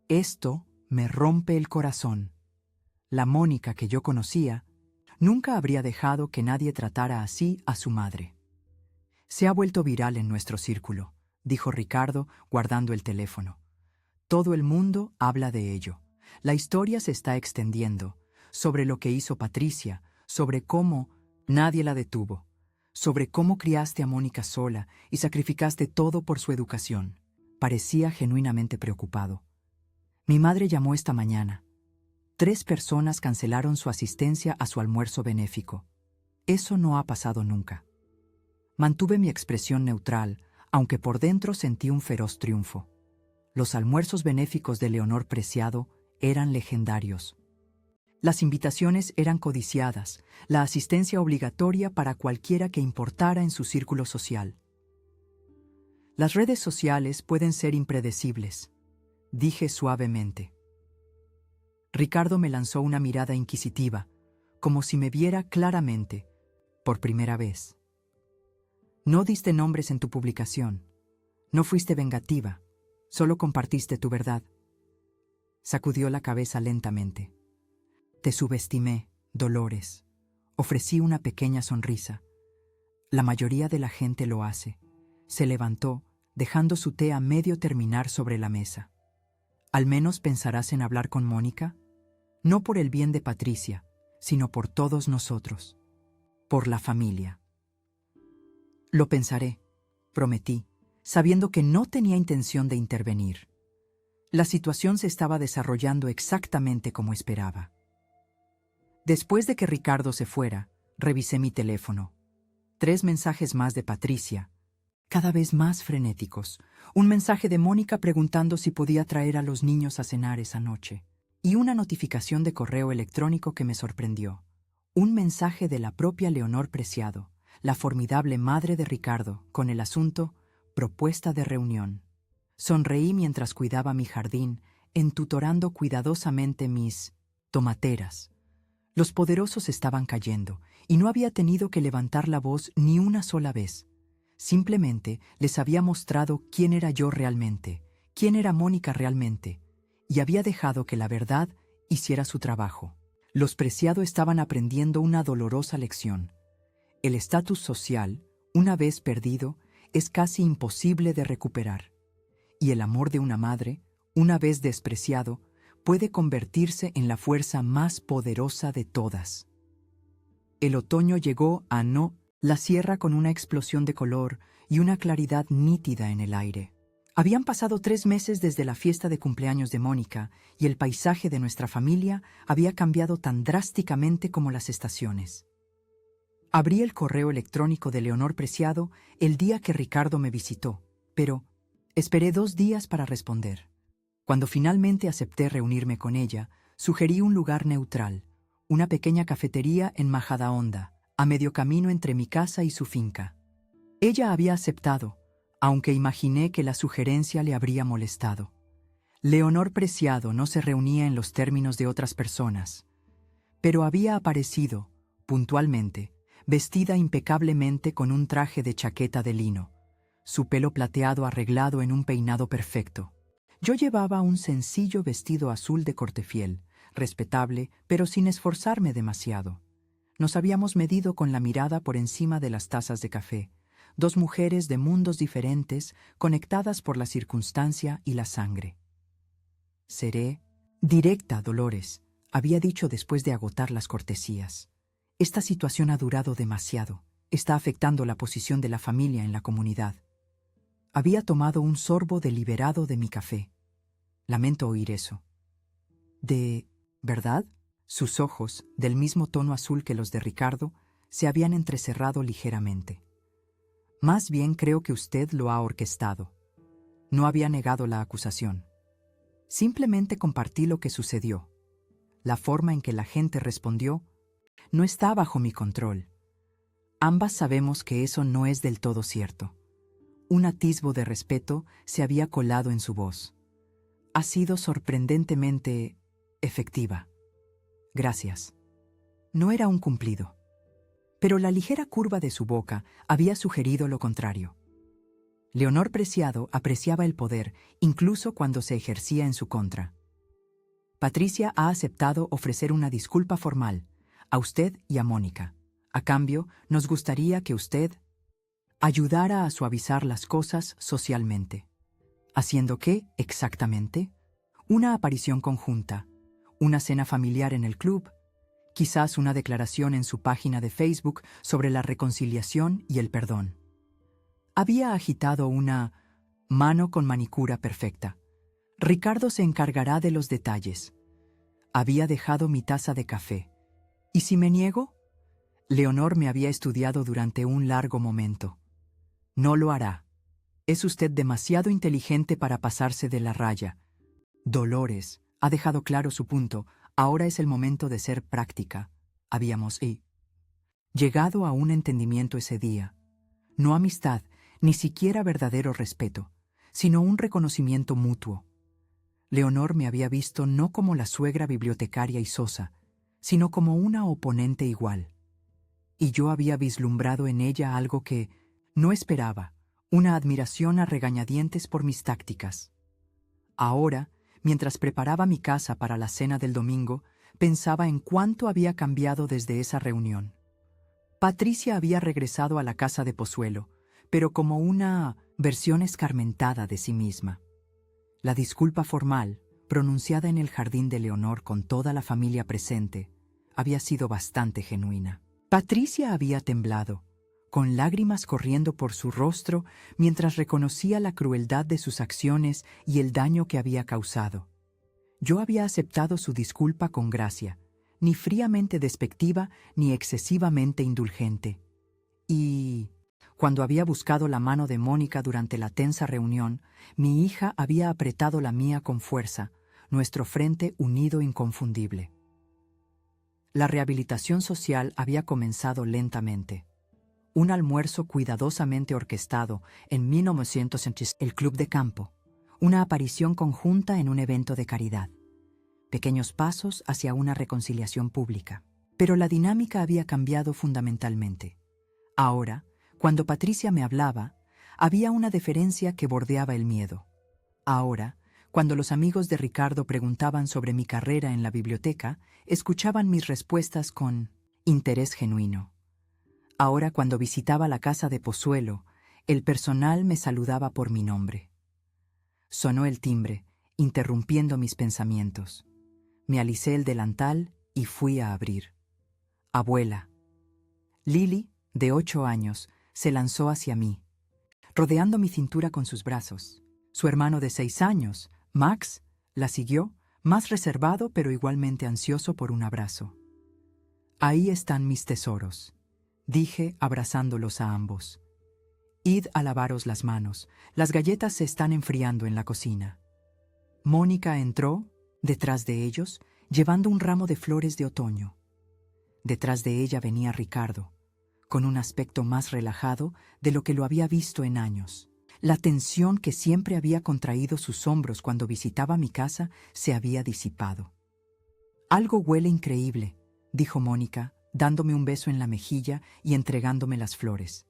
Esto me rompe el corazón. La Mónica que yo conocía nunca habría dejado que nadie tratara así a su madre. Se ha vuelto viral en nuestro círculo, dijo Ricardo, guardando el teléfono. Todo el mundo habla de ello. La historia se está extendiendo, sobre lo que hizo Patricia, sobre cómo nadie la detuvo, sobre cómo criaste a Mónica sola y sacrificaste todo por su educación. Parecía genuinamente preocupado. Mi madre llamó esta mañana. 3 personas cancelaron su asistencia a su almuerzo benéfico. Eso no ha pasado nunca. Mantuve mi expresión neutral, aunque por dentro sentí un feroz triunfo. Los almuerzos benéficos de Leonor Preciado eran legendarios. Las invitaciones eran codiciadas, la asistencia obligatoria para cualquiera que importara en su círculo social. Las redes sociales pueden ser impredecibles, dije suavemente. Ricardo me lanzó una mirada inquisitiva, como si me viera claramente, por primera vez. No diste nombres en tu publicación, no fuiste vengativa, solo compartiste tu verdad. Sacudió la cabeza lentamente. Te subestimé, Dolores. Ofrecí una pequeña sonrisa. La mayoría de la gente lo hace. Se levantó, dejando su té a medio terminar sobre la mesa. ¿Al menos pensarás en hablar con Mónica? No por el bien de Patricia, sino por todos nosotros. Por la familia. Lo pensaré, prometí, sabiendo que no tenía intención de intervenir. La situación se estaba desarrollando exactamente como esperaba. Después de que Ricardo se fuera, revisé mi teléfono. 3 mensajes más de Patricia, cada vez más frenéticos. Un mensaje de Mónica preguntando si podía traer a los niños a cenar esa noche. Y una notificación de correo electrónico que me sorprendió. Un mensaje de la propia Leonor Preciado, la formidable madre de Ricardo, con el asunto «propuesta de reunión». Sonreí mientras cuidaba mi jardín, entutorando cuidadosamente mis tomateras. Los poderosos estaban cayendo, y no había tenido que levantar la voz ni una sola vez. Simplemente les había mostrado quién era yo realmente, quién era Mónica realmente, y había dejado que la verdad hiciera su trabajo. Los Preciado estaban aprendiendo una dolorosa lección. El estatus social, una vez perdido, es casi imposible de recuperar. Y el amor de una madre, una vez despreciado, puede convertirse en la fuerza más poderosa de todas. El otoño llegó a la sierra con una explosión de color y una claridad nítida en el aire. Habían pasado 3 meses desde la fiesta de cumpleaños de Mónica y el paisaje de nuestra familia había cambiado tan drásticamente como las estaciones. Abrí el correo electrónico de Leonor Preciado el día que Ricardo me visitó, pero esperé 2 días para responder. Cuando finalmente acepté reunirme con ella, sugerí un lugar neutral, una pequeña cafetería en Majadahonda, a medio camino entre mi casa y su finca. Ella había aceptado, aunque imaginé que la sugerencia le habría molestado. Leonor Preciado no se reunía en los términos de otras personas, pero había aparecido, puntualmente, vestida impecablemente con un traje de chaqueta de lino, su pelo plateado arreglado en un peinado perfecto. Yo llevaba un sencillo vestido azul de cortefiel, respetable, pero sin esforzarme demasiado. Nos habíamos medido con la mirada por encima de las tazas de café, 2 mujeres de mundos diferentes, conectadas por la circunstancia y la sangre. «Seré directa, Dolores», había dicho después de agotar las cortesías. «Esta situación ha durado demasiado. Está afectando la posición de la familia en la comunidad». Había tomado un sorbo deliberado de mi café. «Lamento oír eso». «¿De verdad?» Sus ojos, del mismo tono azul que los de Ricardo, se habían entrecerrado ligeramente. «Más bien creo que usted lo ha orquestado». No había negado la acusación. Simplemente compartí lo que sucedió. La forma en que la gente respondió no está bajo mi control. Ambas sabemos que eso no es del todo cierto. Un atisbo de respeto se había colado en su voz. «Ha sido sorprendentemente efectiva». «Gracias». No era un cumplido, pero la ligera curva de su boca había sugerido lo contrario. Leonor Preciado apreciaba el poder incluso cuando se ejercía en su contra. «Patricia ha aceptado ofrecer una disculpa formal a usted y a Mónica. A cambio, nos gustaría que usted ayudara a suavizar las cosas socialmente». ¿Haciendo qué exactamente? Una aparición conjunta, una cena familiar en el club, quizás una declaración en su página de Facebook sobre la reconciliación y el perdón. Había agitado una mano con manicura perfecta. «Ricardo se encargará de los detalles». Había dejado mi taza de café. ¿Y si me niego? Leonor me había estudiado durante un largo momento. «No lo hará. Es usted demasiado inteligente para pasarse de la raya. Dolores ha dejado claro su punto. Ahora es el momento de ser práctica». Habíamos llegado a un entendimiento ese día. No amistad, ni siquiera verdadero respeto, sino un reconocimiento mutuo. Leonor me había visto no como la suegra bibliotecaria y sosa, sino como una oponente igual. Y yo había vislumbrado en ella algo que no esperaba, una admiración a regañadientes por mis tácticas. Ahora, mientras preparaba mi casa para la cena del domingo, pensaba en cuánto había cambiado desde esa reunión. Patricia había regresado a la casa de Pozuelo, pero como una versión escarmentada de sí misma. La disculpa formal, pronunciada en el jardín de Leonor con toda la familia presente, había sido bastante genuina. Patricia había temblado, con lágrimas corriendo por su rostro mientras reconocía la crueldad de sus acciones y el daño que había causado. Yo había aceptado su disculpa con gracia, ni fríamente despectiva ni excesivamente indulgente. Y cuando había buscado la mano de Mónica durante la tensa reunión, mi hija había apretado la mía con fuerza, nuestro frente unido inconfundible. La rehabilitación social había comenzado lentamente. Un almuerzo cuidadosamente orquestado en 1986, el Club de Campo, una aparición conjunta en un evento de caridad. Pequeños pasos hacia una reconciliación pública. Pero la dinámica había cambiado fundamentalmente. Ahora, cuando Patricia me hablaba, había una deferencia que bordeaba el miedo. Ahora, cuando los amigos de Ricardo preguntaban sobre mi carrera en la biblioteca, escuchaban mis respuestas con interés genuino. Ahora, cuando visitaba la casa de Pozuelo, el personal me saludaba por mi nombre. Sonó el timbre, interrumpiendo mis pensamientos. Me alicé el delantal y fui a abrir. Abuela. Lily, de 8 años, se lanzó hacia mí, rodeando mi cintura con sus brazos. Su hermano de 6 años, Max, la siguió, más reservado pero igualmente ansioso por un abrazo. Ahí están mis tesoros, dije abrazándolos a ambos. Id a lavaros las manos, las galletas se están enfriando en la cocina. Mónica entró, detrás de ellos, llevando un ramo de flores de otoño. Detrás de ella venía Ricardo, con un aspecto más relajado de lo que lo había visto en años. La tensión que siempre había contraído sus hombros cuando visitaba mi casa se había disipado. Algo huele increíble, dijo Mónica, dándome un beso en la mejilla y entregándome las flores.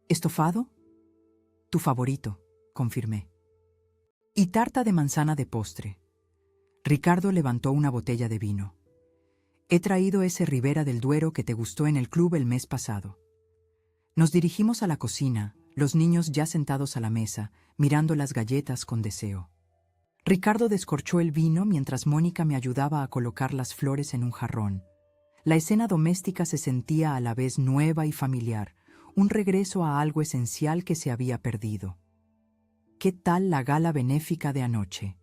¿Estofado? Tu favorito, confirmé. Y tarta de manzana de postre. Ricardo levantó una botella de vino. He traído ese Ribera del Duero que te gustó en el club el mes pasado. Nos dirigimos a la cocina, los niños ya sentados a la mesa, mirando las galletas con deseo. Ricardo descorchó el vino mientras Mónica me ayudaba a colocar las flores en un jarrón. La escena doméstica se sentía a la vez nueva y familiar, un regreso a algo esencial que se había perdido. ¿Qué tal la gala benéfica de anoche?,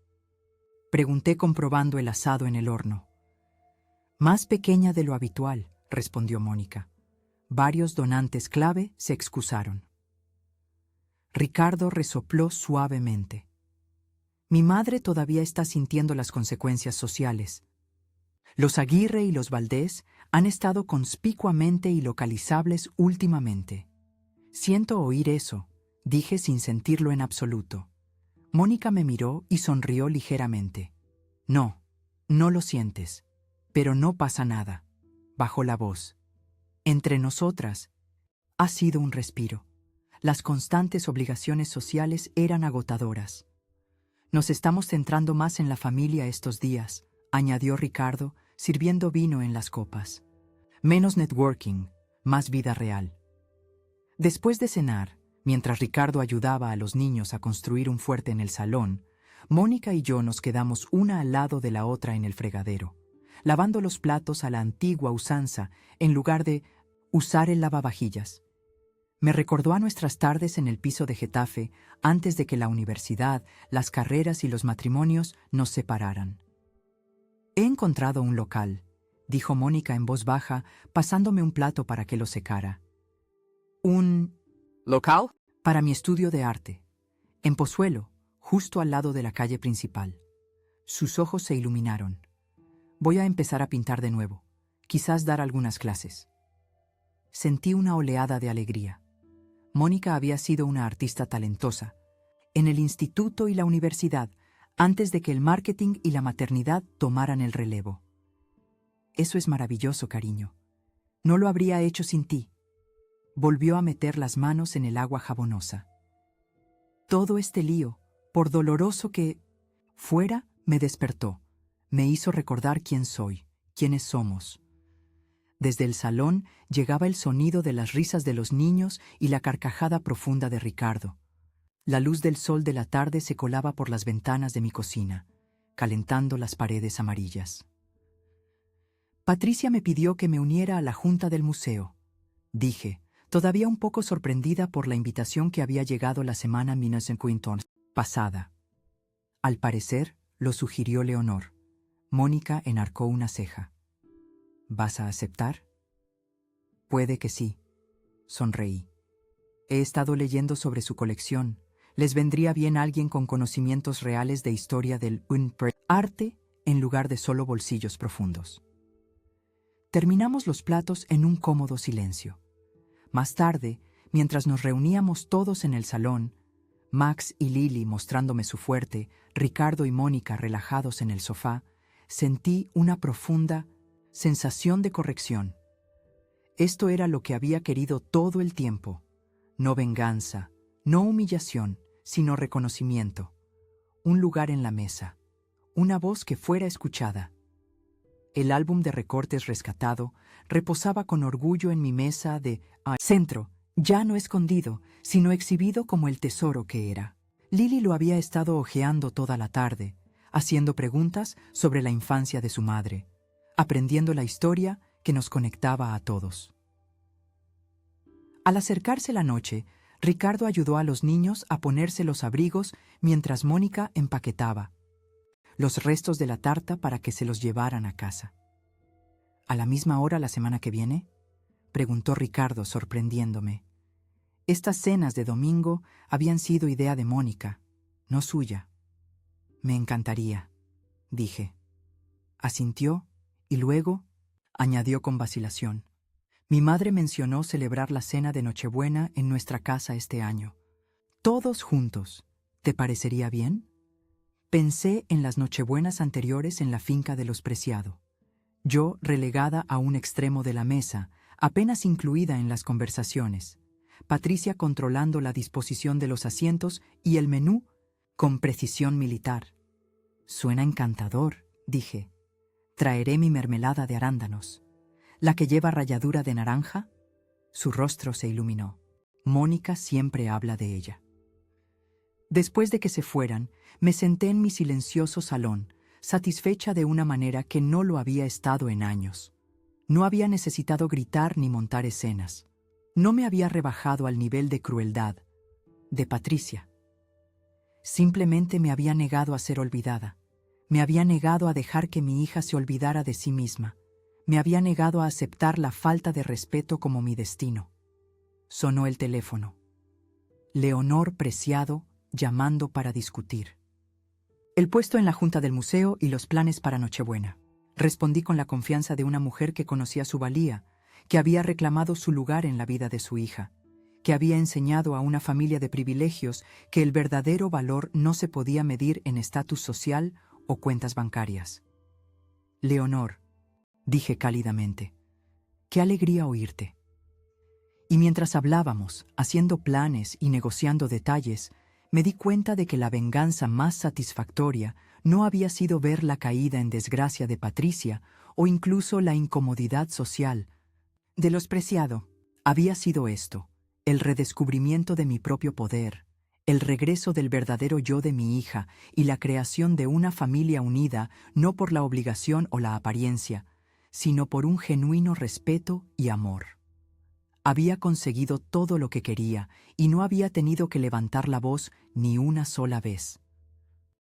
pregunté comprobando el asado en el horno. Más pequeña de lo habitual, respondió Mónica. Varios donantes clave se excusaron. Ricardo resopló suavemente. Mi madre todavía está sintiendo las consecuencias sociales. Los Aguirre y los Valdés han estado conspicuamente y localizables últimamente. Siento oír eso, dije sin sentirlo en absoluto. Mónica me miró y sonrió ligeramente. No, no lo sientes, pero no pasa nada, bajó la voz. Entre nosotras, ha sido un respiro. Las constantes obligaciones sociales eran agotadoras. Nos estamos centrando más en la familia estos días, añadió Ricardo, sirviendo vino en las copas. Menos networking, más vida real. Después de cenar, mientras Ricardo ayudaba a los niños a construir un fuerte en el salón, Mónica y yo nos quedamos una al lado de la otra en el fregadero, lavando los platos a la antigua usanza en lugar de usar el lavavajillas. Me recordó a nuestras tardes en el piso de Getafe antes de que la universidad, las carreras y los matrimonios nos separaran. He encontrado un local, dijo Mónica en voz baja, pasándome un plato para que lo secara. ¿Un local? Para mi estudio de arte, en Pozuelo, justo al lado de la calle principal. Sus ojos se iluminaron. Voy a empezar a pintar de nuevo, quizás dar algunas clases. Sentí una oleada de alegría. Mónica había sido una artista talentosa, en el instituto y la universidad, antes de que el marketing y la maternidad tomaran el relevo. Eso es maravilloso, cariño. No lo habría hecho sin ti. Volvió a meter las manos en el agua jabonosa. Todo este lío, por doloroso que fuera, me despertó. Me hizo recordar quién soy, quiénes somos. Desde el salón llegaba el sonido de las risas de los niños y la carcajada profunda de Ricardo. La luz del sol de la tarde se colaba por las ventanas de mi cocina, calentando las paredes amarillas. Patricia me pidió que me uniera a la junta del museo, dije, todavía un poco sorprendida por la invitación que había llegado la semana 1950 pasada. Al parecer, lo sugirió Leonor. Mónica enarcó una ceja. ¿Vas a aceptar? Puede que sí, sonreí. He estado leyendo sobre su colección. Les vendría bien alguien con conocimientos reales de historia del arte en lugar de solo bolsillos profundos. Terminamos los platos en un cómodo silencio. Más tarde, mientras nos reuníamos todos en el salón, Max y Lily mostrándome su fuerte, Ricardo y Mónica relajados en el sofá, sentí una profunda sensación de corrección. Esto era lo que había querido todo el tiempo. No venganza, no humillación, sino reconocimiento. Un lugar en la mesa, una voz que fuera escuchada. El álbum de recortes rescatado reposaba con orgullo en mi mesa de centro, ya no escondido, sino exhibido como el tesoro que era. Lily lo había estado hojeando toda la tarde, haciendo preguntas sobre la infancia de su madre, aprendiendo la historia que nos conectaba a todos. Al acercarse la noche, Ricardo ayudó a los niños a ponerse los abrigos mientras Mónica empaquetaba los restos de la tarta para que se los llevaran a casa. ¿A la misma hora la semana que viene?, preguntó Ricardo, sorprendiéndome. Estas cenas de domingo habían sido idea de Mónica, no suya. Me encantaría, dije. Asintió y luego añadió con vacilación. Mi madre mencionó celebrar la cena de Nochebuena en nuestra casa este año. Todos juntos. ¿Te parecería bien? Pensé en las Nochebuenas anteriores en la finca de los Preciado. Yo relegada a un extremo de la mesa, apenas incluida en las conversaciones. Patricia controlando la disposición de los asientos y el menú con precisión militar. Suena encantador, dije. Traeré mi mermelada de arándanos. ¿La que lleva ralladura de naranja? Su rostro se iluminó. Mónica siempre habla de ella. Después de que se fueran, me senté en mi silencioso salón, satisfecha de una manera que no lo había estado en años. No había necesitado gritar ni montar escenas. No me había rebajado al nivel de crueldad de Patricia. Simplemente me había negado a ser olvidada. Me había negado a dejar que mi hija se olvidara de sí misma. Me había negado a aceptar la falta de respeto como mi destino. Sonó el teléfono. Leonor Preciado llamando para discutir. El puesto en la junta del museo y los planes para Nochebuena. Respondí con la confianza de una mujer que conocía su valía, que había reclamado su lugar en la vida de su hija, que había enseñado a una familia de privilegios que el verdadero valor no se podía medir en estatus social o cuentas bancarias. Leonor, dije cálidamente, qué alegría oírte. Y mientras hablábamos, haciendo planes y negociando detalles, me di cuenta de que la venganza más satisfactoria no había sido ver la caída en desgracia de Patricia o incluso la incomodidad social de los Preciado. Había sido esto, el redescubrimiento de mi propio poder, el regreso del verdadero yo de mi hija y la creación de una familia unida no por la obligación o la apariencia, sino por un genuino respeto y amor. Había conseguido todo lo que quería y no había tenido que levantar la voz ni una sola vez.